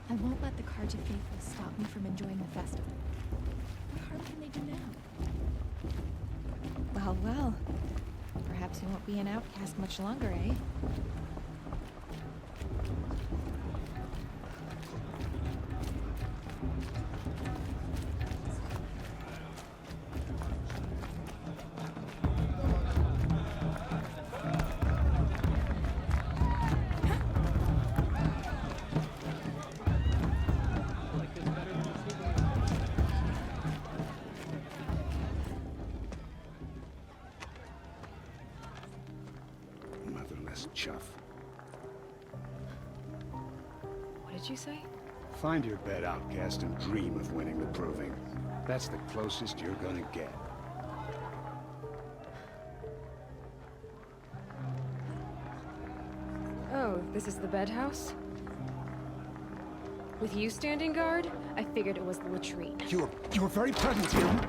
I won't let the Karja faithful stop me from enjoying the festival. What harm can they do now? Well, well. Perhaps you won't be an outcast much longer, eh? chuff. What did you say? Find your bed, outcast, and dream of winning the proving. That's the closest you're gonna get. Oh, this is the bed house? With you standing guard, I figured it was the latrine. You're very present here.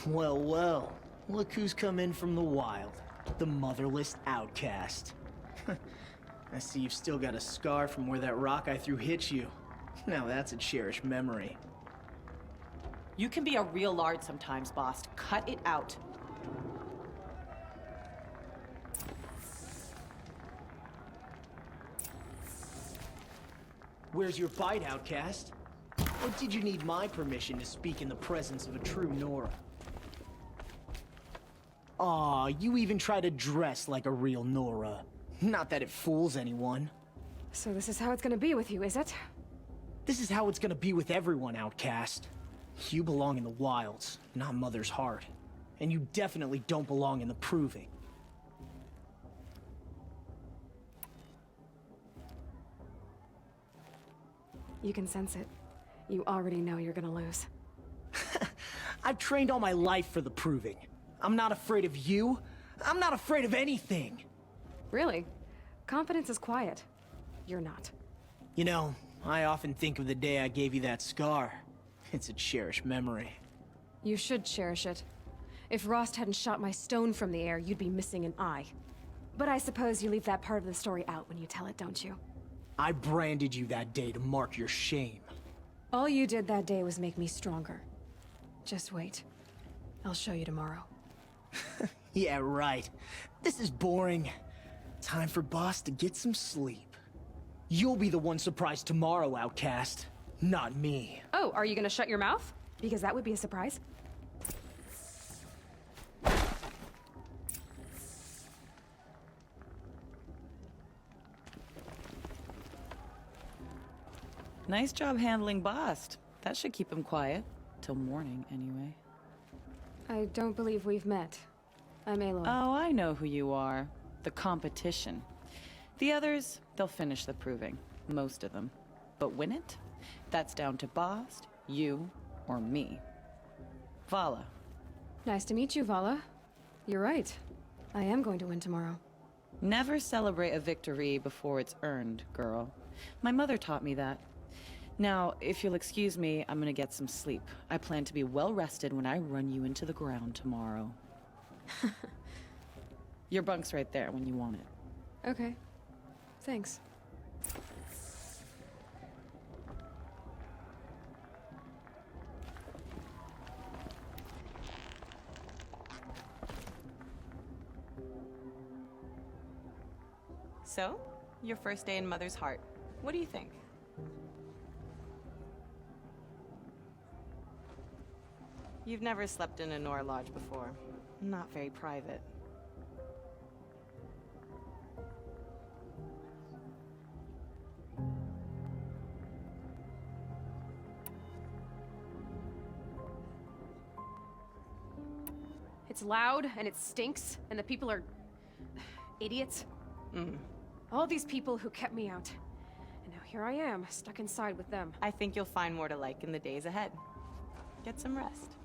Well, well. Look who's come in from the wild. The motherless outcast. I see you've still got a scar from where that rock I threw hit you. Now that's a cherished memory. You can be a real lard sometimes, boss. Cut it out. Where's your bite, outcast? Or did you need my permission to speak in the presence of a true Nora? Aw, you even try to dress like a real Nora. Not that it fools anyone. So this is how it's gonna be with you, is it? This is how it's gonna be with everyone, outcast. You belong in the wilds, not Mother's heart. And you definitely don't belong in the proving. You can sense it. You already know you're gonna lose. I've trained all my life for the proving. I'm not afraid of you. I'm not afraid of anything. Really? Confidence is quiet. You're not. You know, I often think of the day I gave you that scar. It's a cherished memory. You should cherish it. If Rost hadn't shot my stone from the air, you'd be missing an eye. But I suppose you leave that part of the story out when you tell it, don't you? I branded you that day to mark your shame. All you did that day was make me stronger. Just wait. I'll show you tomorrow. Yeah, right. This is boring. Time for Boss to get some sleep. You'll be the one surprised tomorrow, outcast. Not me. Oh, are you gonna shut your mouth? Because that would be a surprise. Nice job handling Bast. That should keep him quiet. Till morning, anyway. I don't believe we've met. I'm Aloy. Oh, I know who you are. The competition. The others, they'll finish the proving. Most of them. But win it? That's down to Bast, you, or me. Vala. Nice to meet you, Vala. You're right. I am going to win tomorrow. Never celebrate a victory before it's earned, girl. My mother taught me that. Now, if you'll excuse me, I'm gonna get some sleep. I plan to be well rested when I run you into the ground tomorrow. Your bunk's right there when you want it. Okay. Thanks. So, your first day in Mother's heart. What do you think? You've never slept in a Nora lodge before. Not very private. It's loud, and it stinks, and the people are... idiots. All these people who kept me out. And now here I am, stuck inside with them. I think you'll find more to like in the days ahead. Get some rest.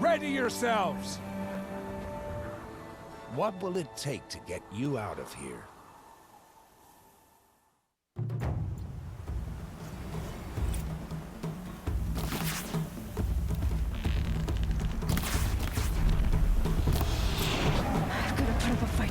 Ready yourselves! What will it take to get you out of here? I've got to put up a fight.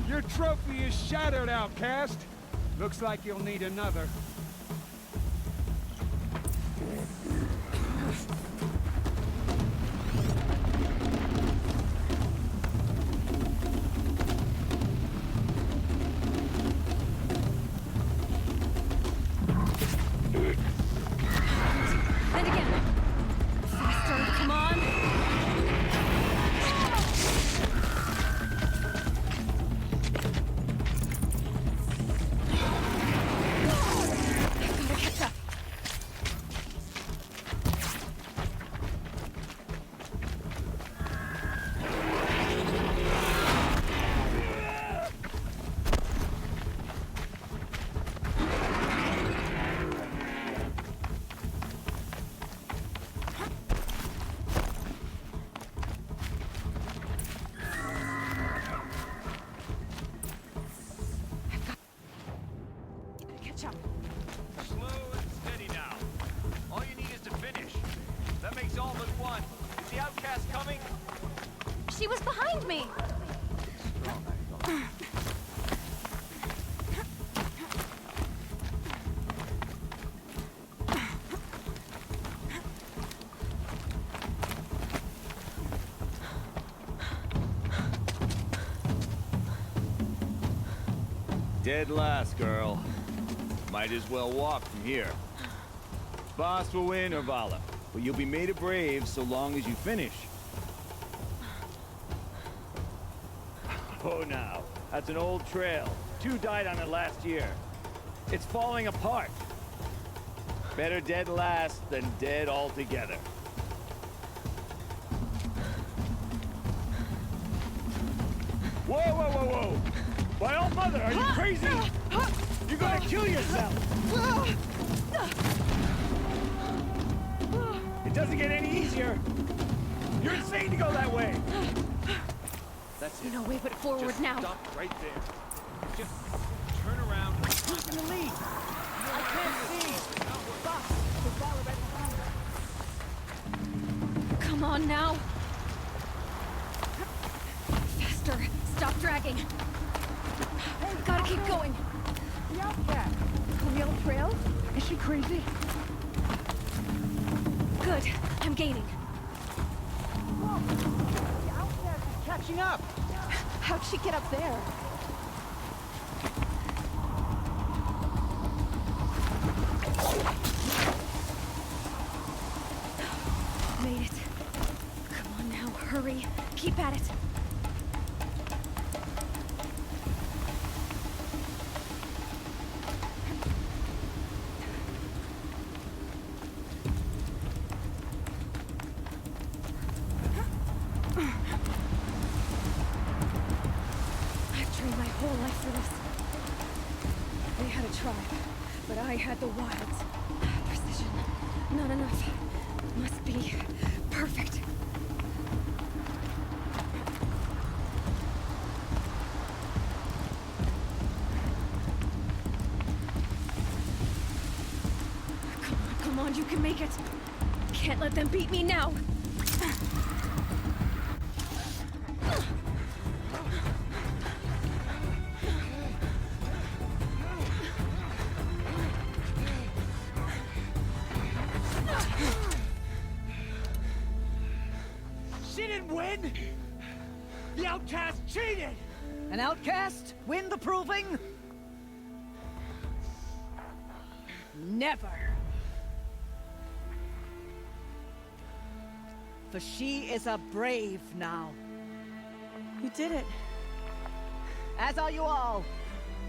Your trophy is shattered, outcast. Looks like you'll need another. And again. Faster, come on. Gotta catch up. Catch up. Slow and steady now. All you need is to finish. That makes all but one. Is the outcast coming? She was behind me! Dead last, girl. Might as well walk from here. Boss will win, or Vala, but you'll be made a brave so long as you finish. Oh, now. That's an old trail. 2 died on it last year. It's falling apart. Better dead last than dead altogether. Whoa, whoa, whoa, whoa! My old mother, are you crazy? You're gonna kill yourself! It doesn't get any easier! You're insane to go that way! That's it. No way but forward Just now. stop right there. Just turn around. Who's in the lead? I can't see! Stop! The Vala right behind. Come on now. Faster. Stop dragging. Gotta keep going. The outcast. On the old trail? Is she crazy? Good. I'm gaining. Whoa! The outcast is catching up! How'd she get up there? Made it. Come on now, hurry. Keep at it. I've trained my whole life for this. They had a tribe, but I had the wilds. Precision. Not enough. Must be perfect. Come on, you can make it. Can't let them beat me now. didn't win! The outcast cheated! An outcast win the proving? Never. For she is a brave now. You did it. As are you all.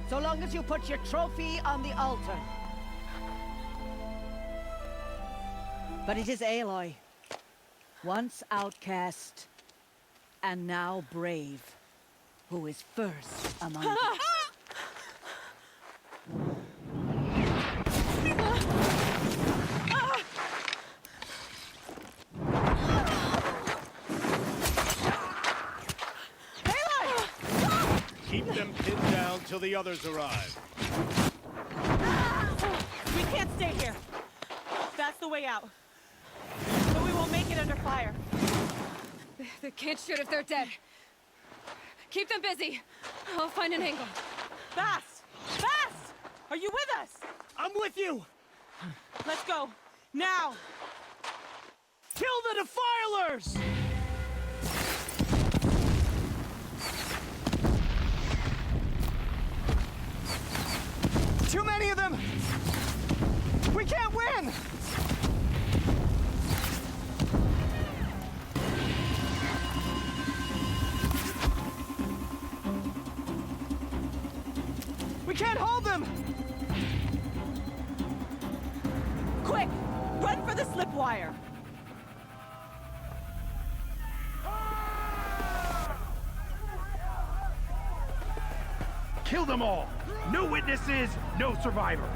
So long as you put your trophy on the altar. But it is Aloy. Once outcast, and now brave, who is first among you. Keep them pinned down till the others arrive. We can't stay here. That's the way out. But we won't make it under fire. They can't shoot if they're dead. Keep them busy. I'll find an angle. Fast! Fast! Are you with us? I'm with you! Let's go. Now! Kill the defilers! Too many of them! We can't win! We can't hold them! Quick! Run for the slip wire! Kill them all! No witnesses, no survivors!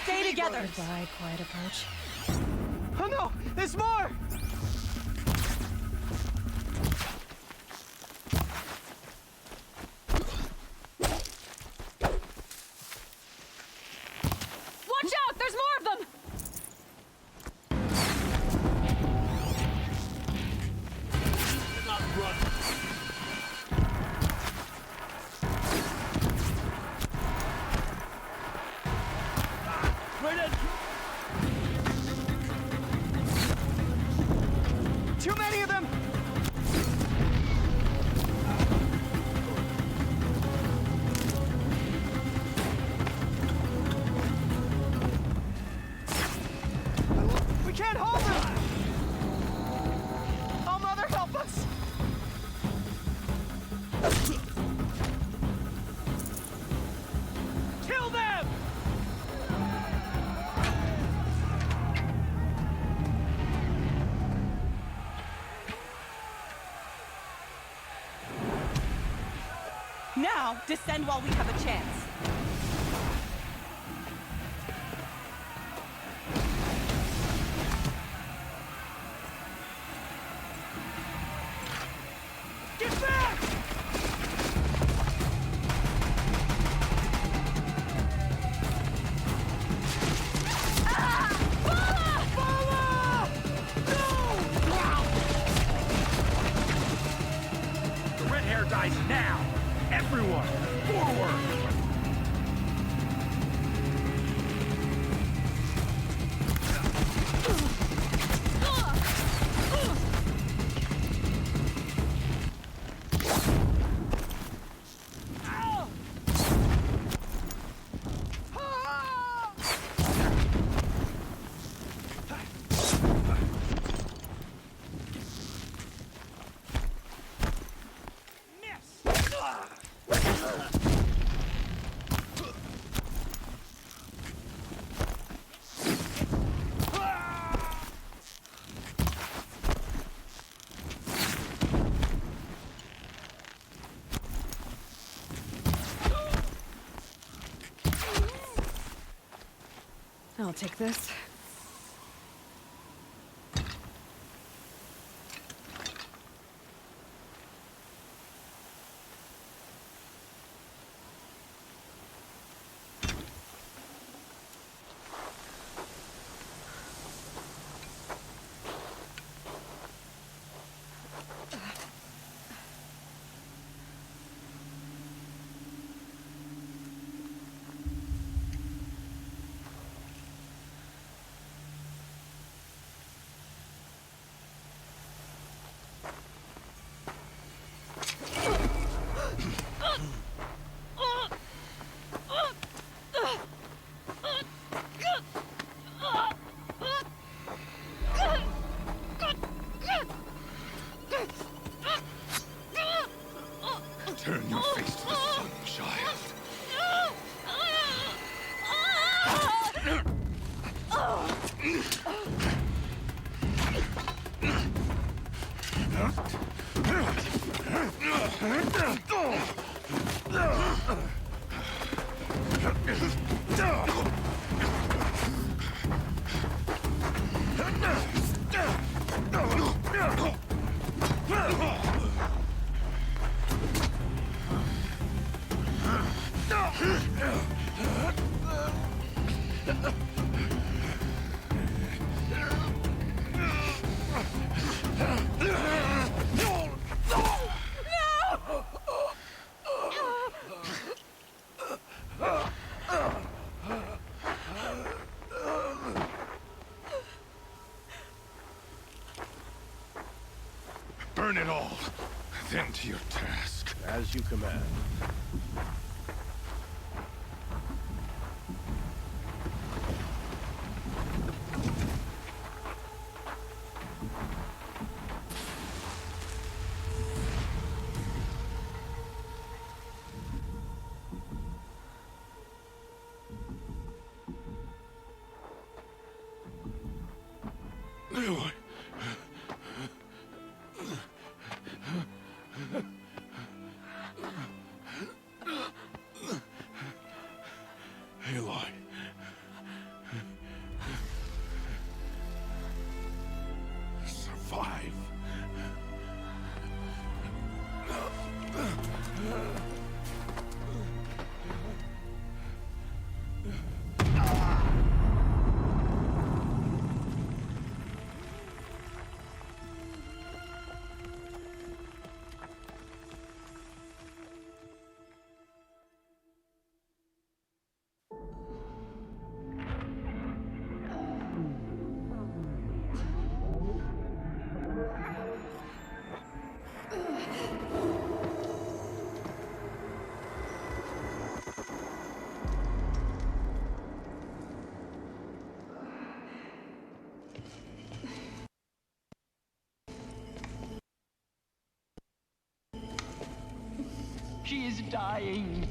Stay together! Goodbye, quiet approach. Oh no! There's more! Watch out! There's more of them! Too many of them! We can't hold them! Oh, Mother, help us! Kill them! Now, descend while we have a chance. Get back! The red hair dies now! Everyone, forward! I'll take this. Burn it all, then to your task. As you command. Aloy. Aloy. Survive. She is dying.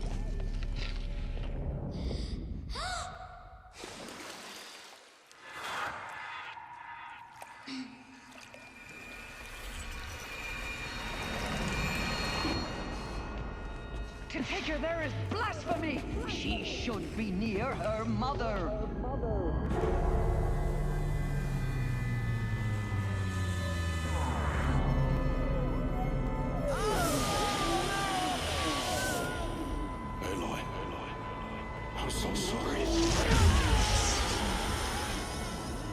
To take her there is blasphemy! She should be near her mother. Aloy. I'm so sorry.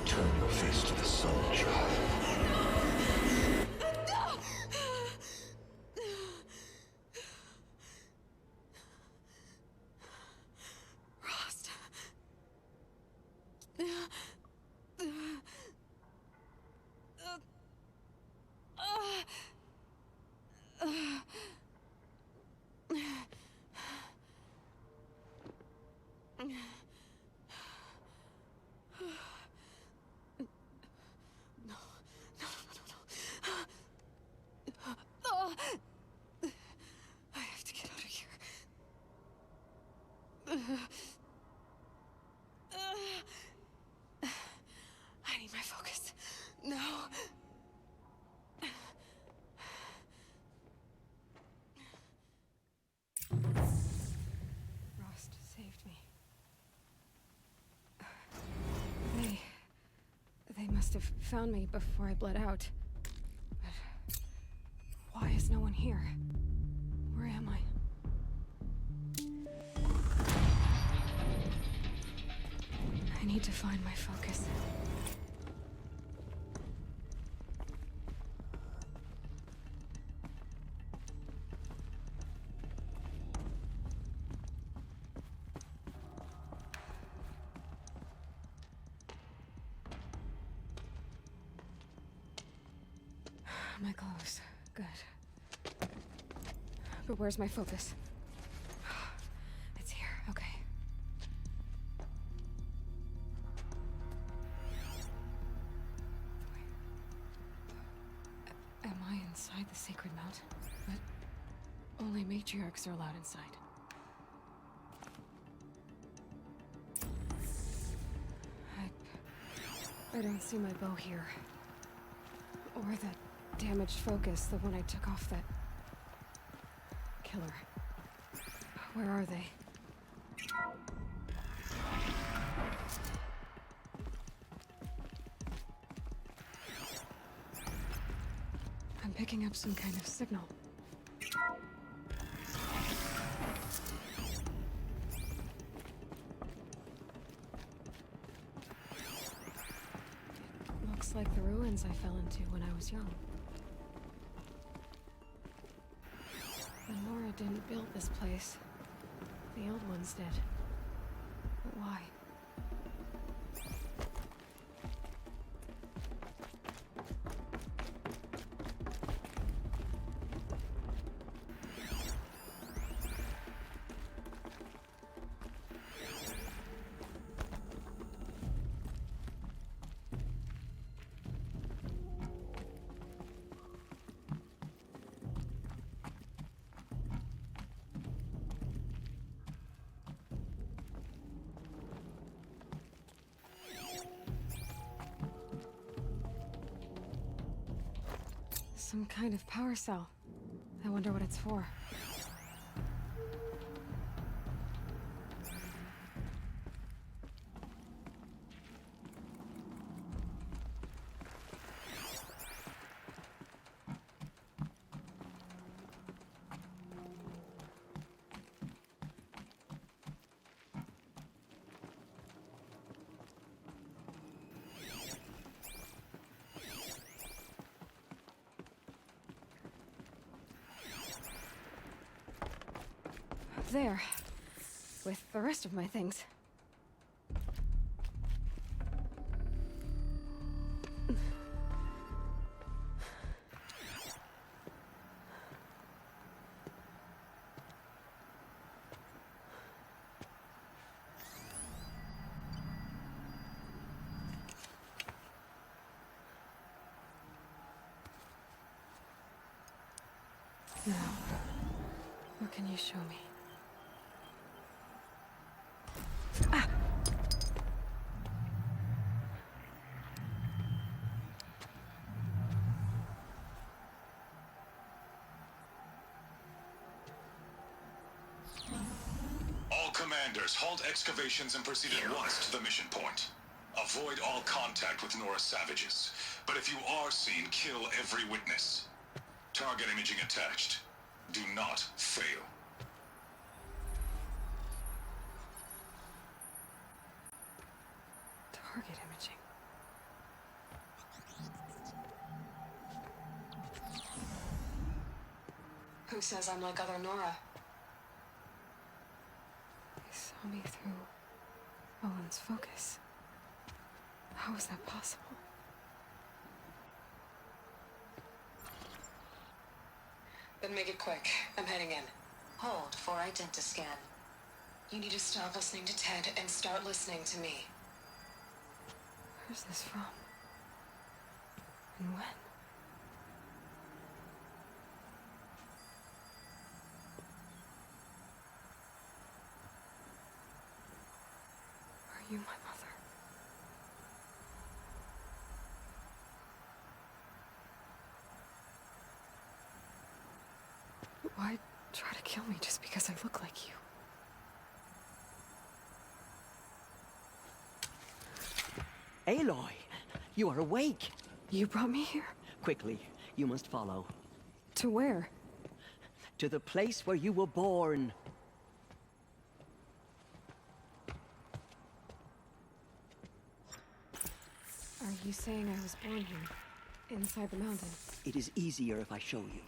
Turn your face to the sun, child. Rost. I have to get out of here. I need my focus. No. Rost saved me. They must have found me before I bled out. But why is no one here? Where am I? I need to find my focus. My clothes. Good. But where's my focus? It's here. Okay. Am I inside the sacred mount? But only matriarchs are allowed inside. I don't see my bow here. Or that damaged focus, the one I took off that killer. Where are they? I'm picking up some kind of signal. It looks like the ruins I fell into when I was young. Nora didn't build this place. The old ones did. But why? Some kind of power cell. I wonder what it's for. There, with the rest of my things. Now, what can you show me? All commanders, halt excavations and proceed at once to the mission point. Avoid all contact with Nora savages. But if you are seen, kill every witness. Target imaging attached. Do not fail. Target imaging. Who says I'm like other Nora? They saw me through Owen's focus. How is that possible? Then make it quick. I'm heading in. Hold for identiscan. You need to stop listening to Ted and start listening to me. Where's this from? And when? Are you my mother? Why try to kill me just because I look like you? Aloy, you are awake. You brought me here? Quickly, you must follow. To where? To the place where you were born. Are you saying I was born here? Inside the mountain? It is easier if I show you.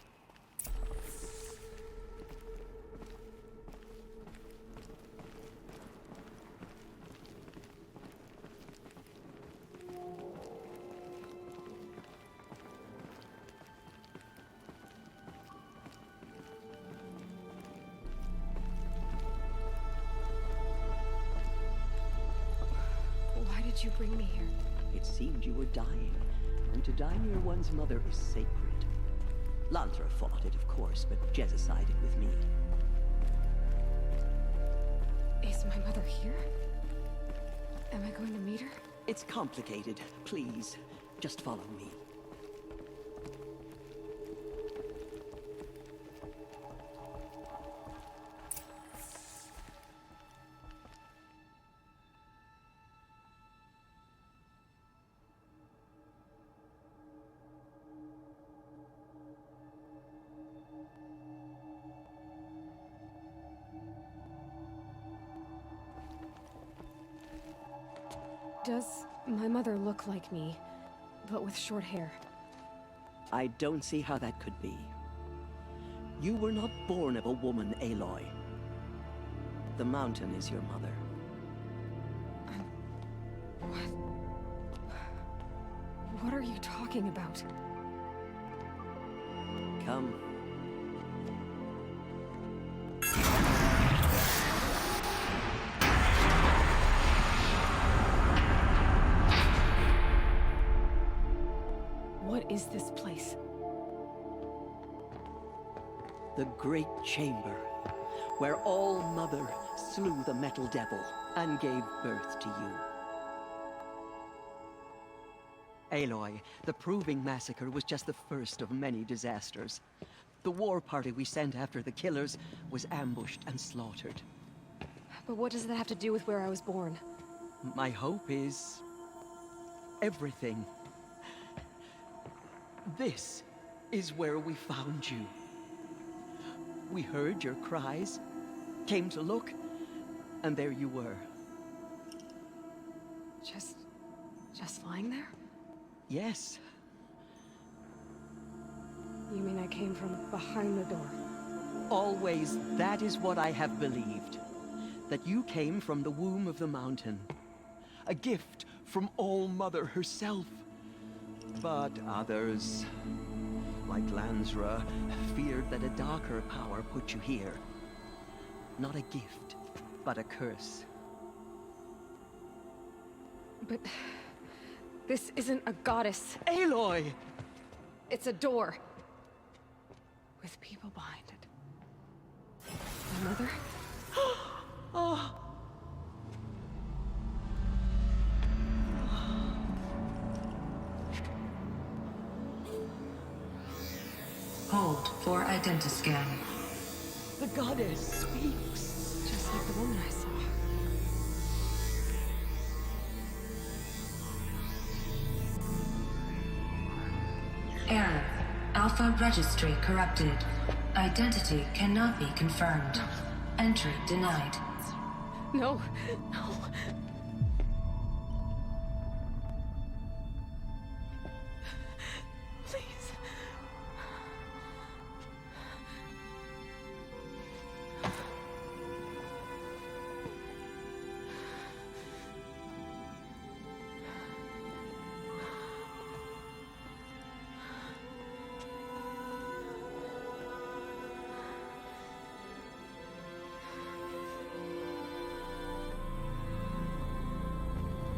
Why did you bring me here? It seemed you were dying, and to die near one's mother is sacred. Lantra fought it, of course, but Jezza sided with me. Is my mother here? Am I going to meet her? It's complicated. Please, just follow me. Does my mother look like me, but with short hair? I don't see how that could be. You were not born of a woman, Aloy. The mountain is your mother. What are you talking about? Come. What is this place? The Great Chamber, where All Mother slew the Metal Devil and gave birth to you. Aloy, the Proving Massacre was just the first of many disasters. The war party we sent after the killers was ambushed and slaughtered. But what does that have to do with where I was born? My hope is... everything. This is where we found you. We heard your cries, came to look, and there you were. Just lying there? Yes. You mean I came from behind the door? Always, that is what I have believed. That you came from the womb of the mountain. A gift from All Mother herself. But others, like Lansra, feared that a darker power put you here. Not a gift, but a curse. But... this isn't a goddess. Aloy! It's a door. With people behind it. My mother? Oh! Hold for identiscan. The goddess speaks. Just like the woman I saw. Error. Alpha registry corrupted. Identity cannot be confirmed. Entry denied. No, no. Please.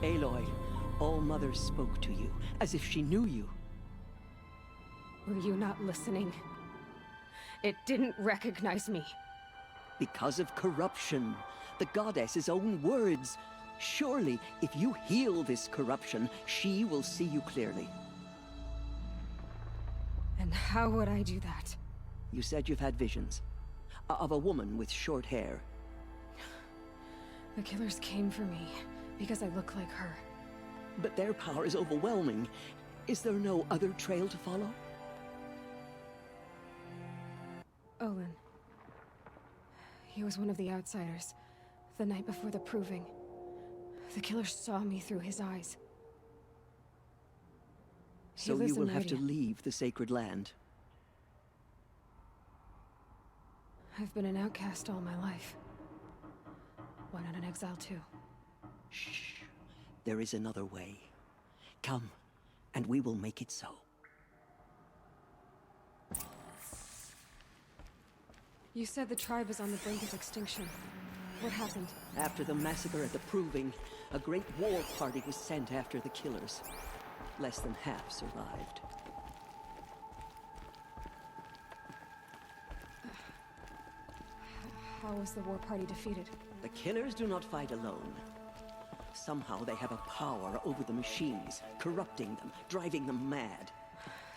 Aloy, All Mother spoke to you, as if she knew you. Were you not listening? It didn't recognize me. Because of corruption. The goddess's own words. Surely, if you heal this corruption, she will see you clearly. And how would I do that? You said you've had visions. Of a woman with short hair. The killers came for me, because I look like her. But their power is overwhelming. Is there no other trail to follow? Olin. He was one of the outsiders. The night before the Proving. The killer saw me through his eyes. He So lives you will in have to Meridian. leave the sacred land. I've been an outcast all my life. Why not an exile too? Shh. There is another way. Come, and we will make it so. You said the tribe is on the brink of extinction. What happened? After the massacre at the Proving, a great war party was sent after the killers. Less than half survived. How was the war party defeated? The killers do not fight alone. Somehow they have a power over the machines, corrupting them, driving them mad.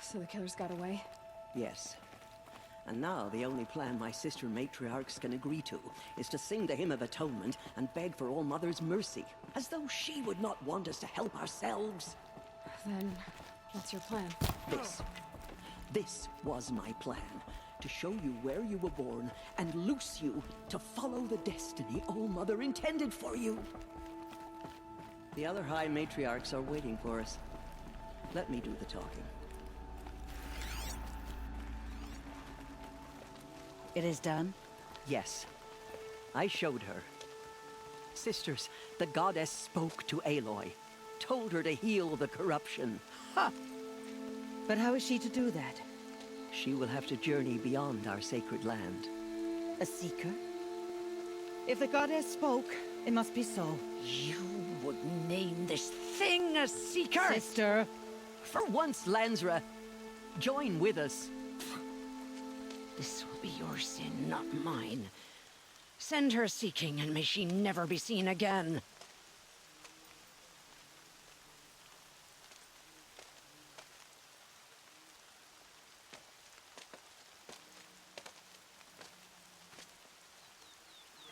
So the killers got away? Yes. And now the only plan my sister matriarchs can agree to is to sing the Hymn of Atonement and beg for All Mother's mercy, as though she would not want us to help ourselves. Then, what's your plan? This was my plan. To show you where you were born and loose you to follow the destiny All Mother intended for you. The other High Matriarchs are waiting for us. Let me do the talking. It is done? Yes. I showed her. Sisters, the goddess spoke to Aloy. Told her to heal the corruption. Ha! But how is she to do that? She will have to journey beyond our sacred land. A seeker? If the goddess spoke, it must be so. You would name this thing a seeker? Sister! For once, Lansra, join with us. This will be your sin, not mine. Send her seeking, and may she never be seen again.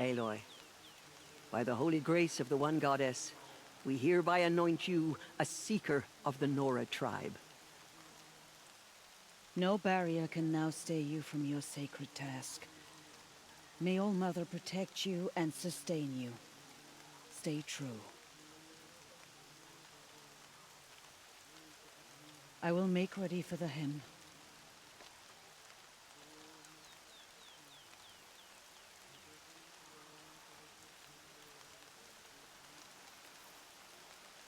Aloy, by the holy grace of the one goddess, we hereby anoint you a seeker of the Nora tribe. No barrier can now stay you from your sacred task. May All Mother protect you and sustain you. Stay true. I will make ready for the hymn.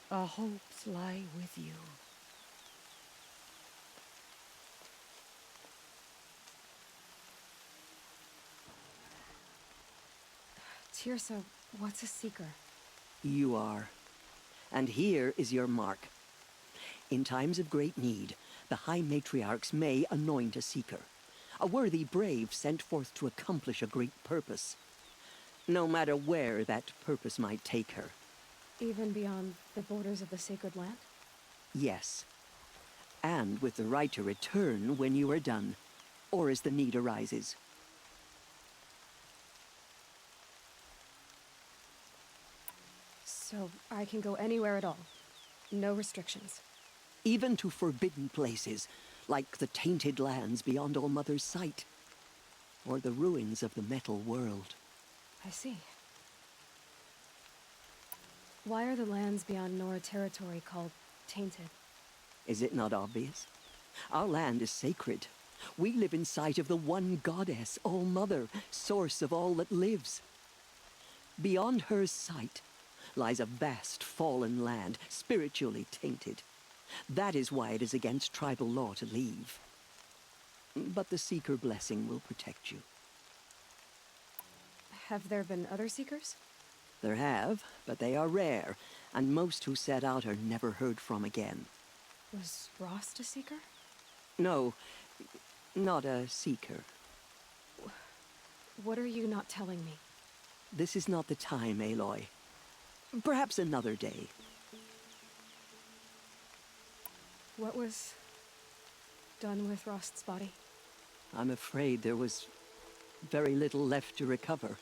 Our hopes lie with you. Tirsa, what's a seeker? You are. And here is your mark. In times of great need, the High Matriarchs may anoint a seeker. A worthy brave sent forth to accomplish a great purpose. No matter where that purpose might take her. Even beyond the borders of the sacred land? Yes. And with the right to return when you are done, or as the need arises. So I can go anywhere at all? No restrictions? Even to forbidden places, like the tainted lands beyond All Mother's sight. Or the ruins of the metal world. I see. Why are the lands beyond Nora territory called tainted? Is it not obvious? Our land is sacred. We live in sight of the one goddess, All Mother, source of all that lives. Beyond her sight lies a vast fallen land, spiritually tainted. That is why it is against tribal law to leave. But the Seeker blessing will protect you. Have there been other Seekers? There have, but they are rare, and most who set out are never heard from again. Was Rost a Seeker? No, not a Seeker. What are you not telling me? This is not the time, Aloy. Perhaps another day. What was done with Rost's body? I'm afraid there was very little left to recover.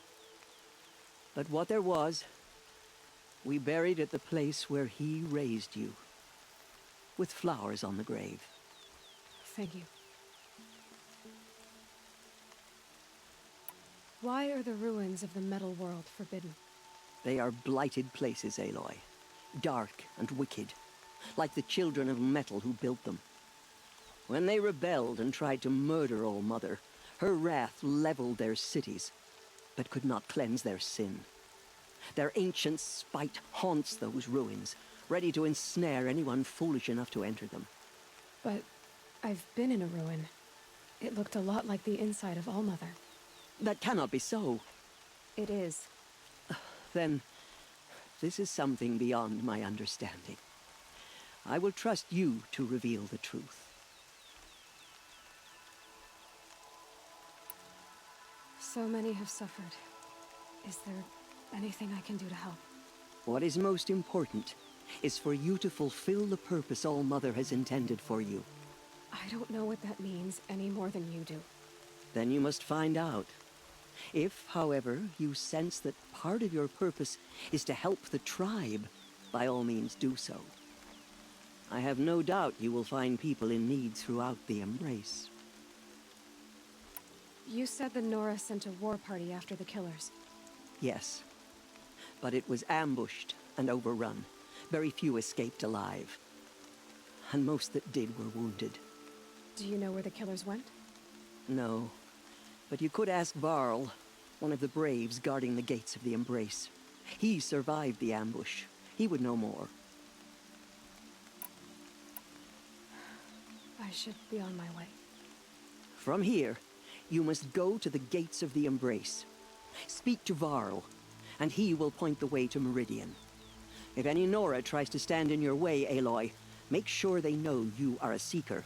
But what there was, we buried at the place where he raised you, with flowers on the grave. Thank you. Why are the ruins of the metal world forbidden? They are blighted places, Aloy. Dark and wicked, like the children of metal who built them. When they rebelled and tried to murder All Mother, her wrath leveled their cities, but could not cleanse their sin. Their ancient spite haunts those ruins, ready to ensnare anyone foolish enough to enter them. But I've been in a ruin. It looked a lot like the inside of All Mother. That cannot be so. It is. Then, this is something beyond my understanding. I will trust you to reveal the truth. So many have suffered. Is there anything I can do to help? What is most important is for you to fulfill the purpose All Mother has intended for you. I don't know what that means any more than you do. Then you must find out. If, however, you sense that part of your purpose is to help the tribe, by all means do so. I have no doubt you will find people in need throughout the Embrace. You said the Nora sent a war party after the killers. Yes, but it was ambushed and overrun, Very few escaped alive. And most that did were wounded. Do you know where the killers went? No. But you could ask Varl, one of the braves guarding the gates of the Embrace. He survived the ambush. He would know more. I should be on my way. From here, you must go to the gates of the Embrace. Speak to Varl, and he will point the way to Meridian. If any Nora tries to stand in your way, Aloy, make sure they know you are a Seeker.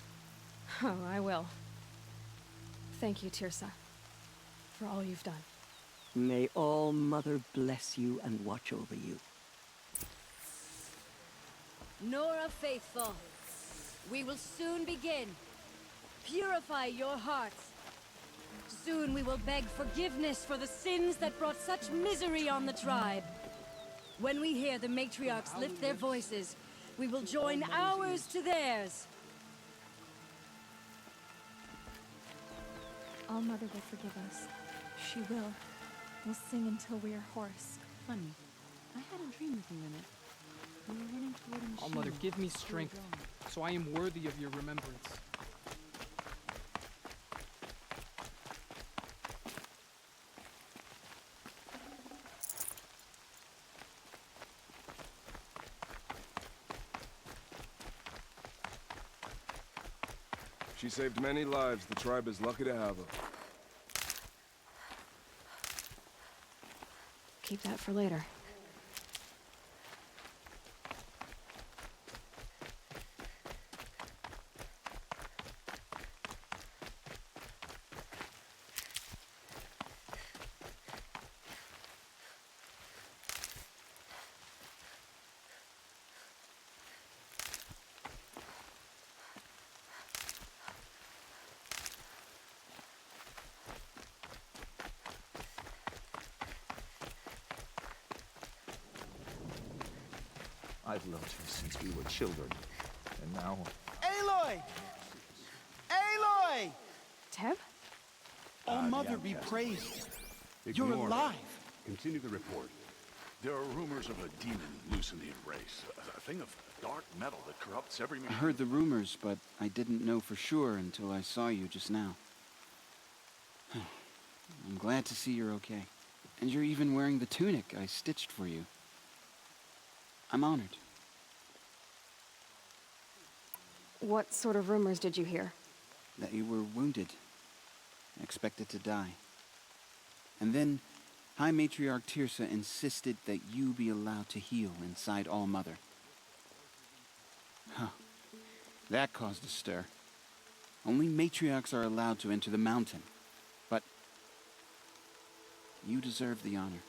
Oh, I will. Thank you, Tirsa, for all you've done. May All Mother bless you and watch over you. Nora Faithful, we will soon begin. Purify your hearts. Soon we will beg forgiveness for the sins that brought such misery on the tribe. When we hear the matriarchs lift their voices, we will join ours to theirs. All Mother will forgive us. She will. We'll sing until we are hoarse. Funny. I had a dream with you in it. We were running toward a machine. All Mother, give me strength, so I am worthy of your remembrance. She saved many lives. The tribe is lucky to have her. Keep that for later. I've loved her since we were children, and now... Aloy! Aloy! Teb? Oh, Mother be praised. You're alive. Continue the report. There are rumors of a demon loose in the Embrace. A thing of dark metal that corrupts every I machine. heard the rumors, but I didn't know for sure until I saw you just now. I'm glad to see you're okay. And you're even wearing the tunic I stitched for you. I'm honored. What sort of rumors did you hear? That you were wounded. Expected to die. And then, High Matriarch Tirsa insisted that you be allowed to heal inside All Mother. Huh. That caused a stir. Only matriarchs are allowed to enter the mountain. But you deserve the honor.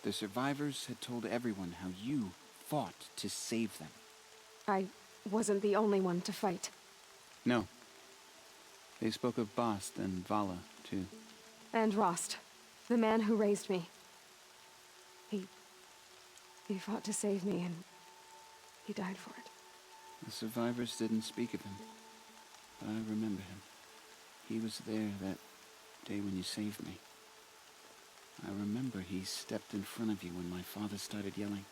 The survivors had told everyone how you fought to save them. I wasn't the only one to fight. No. They spoke of Bast and Vala, too. And Rost, the man who raised me. He fought to save me, and he died for it. The survivors didn't speak of him, but I remember him. He was there that day when you saved me. I remember he stepped in front of you when my father started yelling.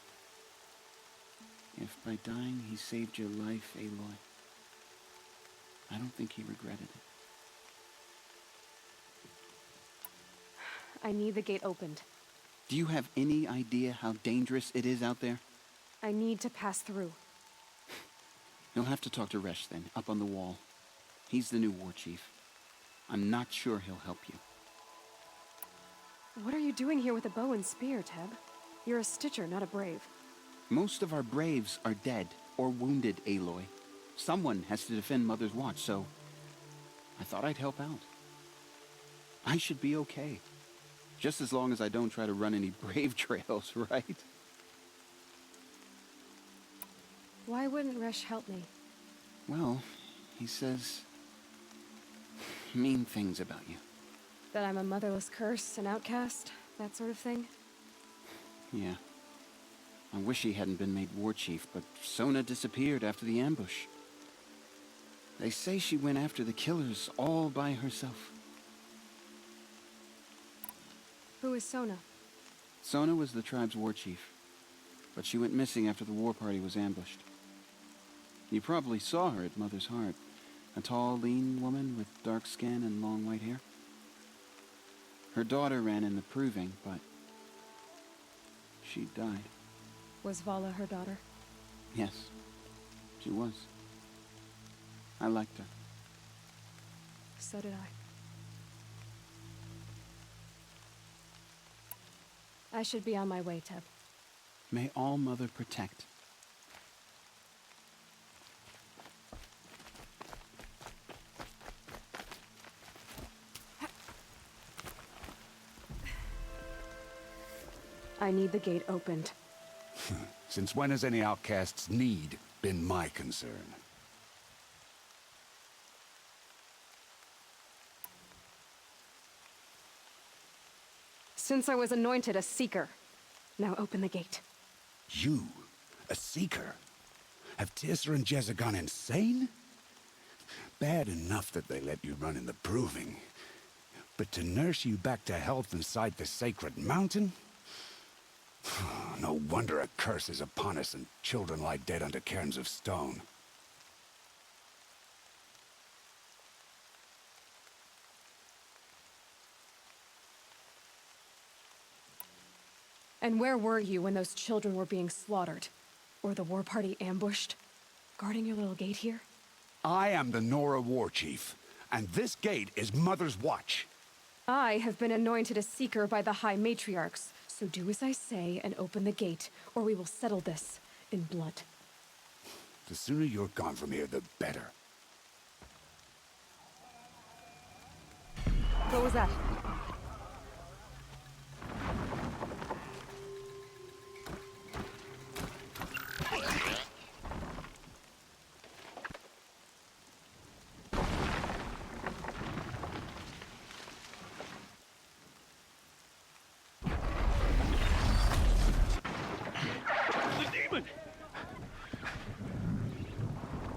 If by dying he saved your life, Aloy, I don't think he regretted it. I need the gate opened. Do you have any idea how dangerous it is out there? I need to pass through. You'll have to talk to Resh then, up on the wall. He's the new war chief. I'm not sure he'll help you. What are you doing here with a bow and spear, Teb? You're a Stitcher, not a Brave. Most of our Braves are dead or wounded, Aloy. Someone has to defend Mother's Watch, so I thought I'd help out. I should be okay. Just as long as I don't try to run any Brave trails, right? Why wouldn't Resh help me? Well, he says mean things about you. That I'm a motherless curse, an outcast, that sort of thing? Yeah. I wish he hadn't been made war chief, but Sona disappeared after the ambush. They say she went after the killers all by herself. Who is Sona? Sona was the tribe's war chief. but she went missing after the war party was ambushed. You probably saw her at Mother's Heart. A tall, lean woman with dark skin and long white hair. Her daughter ran in the proving, but she died. Was Vala her daughter? Yes, she was. I liked her. So did I. I should be on my way, Teb. May All Mother protect. I need the gate opened. Since when has any outcast's need been my concern? Since I was anointed a Seeker. Now open the gate. You? A Seeker? Have Tissa and Jezza gone insane? Bad enough that they let you run in the proving. But to nurse you back to health inside the sacred mountain? No wonder a curse is upon us and children lie dead under cairns of stone. And where were you when those children were being slaughtered? Or the war party ambushed? Guarding your little gate here? I am the Nora War Chief, and this gate is Mother's watch. I have been anointed a Seeker by the High Matriarchs, so do as I say and open the gate, or we will settle this in blood. The sooner you're gone from here, the better. What was that?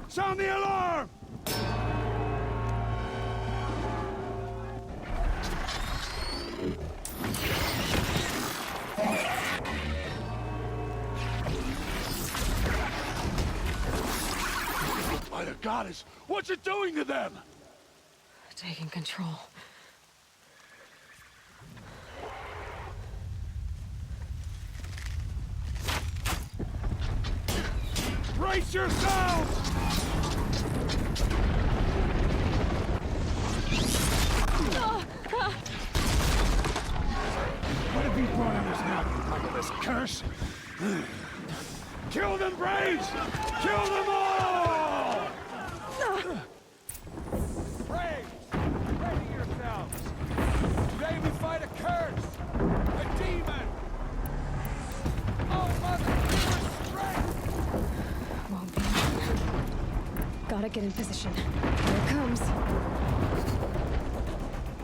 Sound the alarm! By the goddess, what's it doing to them? Taking control. Brace yourselves! What have you brought on us now, you motherless curse? Kill them, Braves! Kill them all! Braves, ready yourselves! Today we fight a curse! A demon! Oh, Mother, give us strength! Won't be long. Gotta get in position. Here it comes.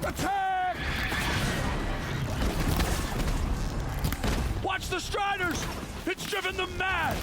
Attack! Watch the Striders! It's driven them mad!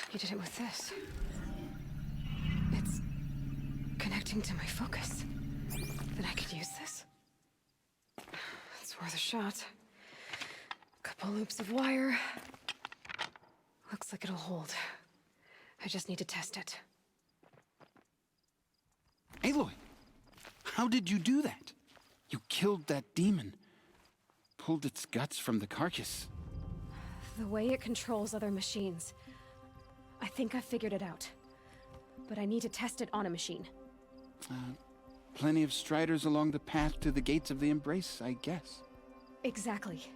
He did it with this. It's connecting to my focus. Then I could use this. It's worth a shot. Couple loops of wire. Looks like it'll hold. I just need to test it. Aloy! How did you do that? You killed that demon. Pulled its guts from the carcass. The way it controls other machines. I think I figured it out. But I need to test it on a machine. Plenty of striders along the path to the gates of the Embrace, I guess. Exactly.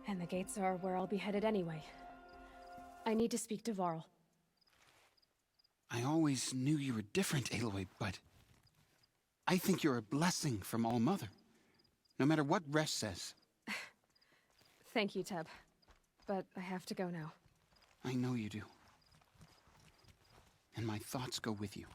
And the gates are where I'll be headed anyway. I need to speak to Varl. I always knew you were different, Aloy, but I think you're a blessing from All-Mother. No matter what Resh says. Thank you, Teb. But I have to go now. I know you do. And my thoughts go with you.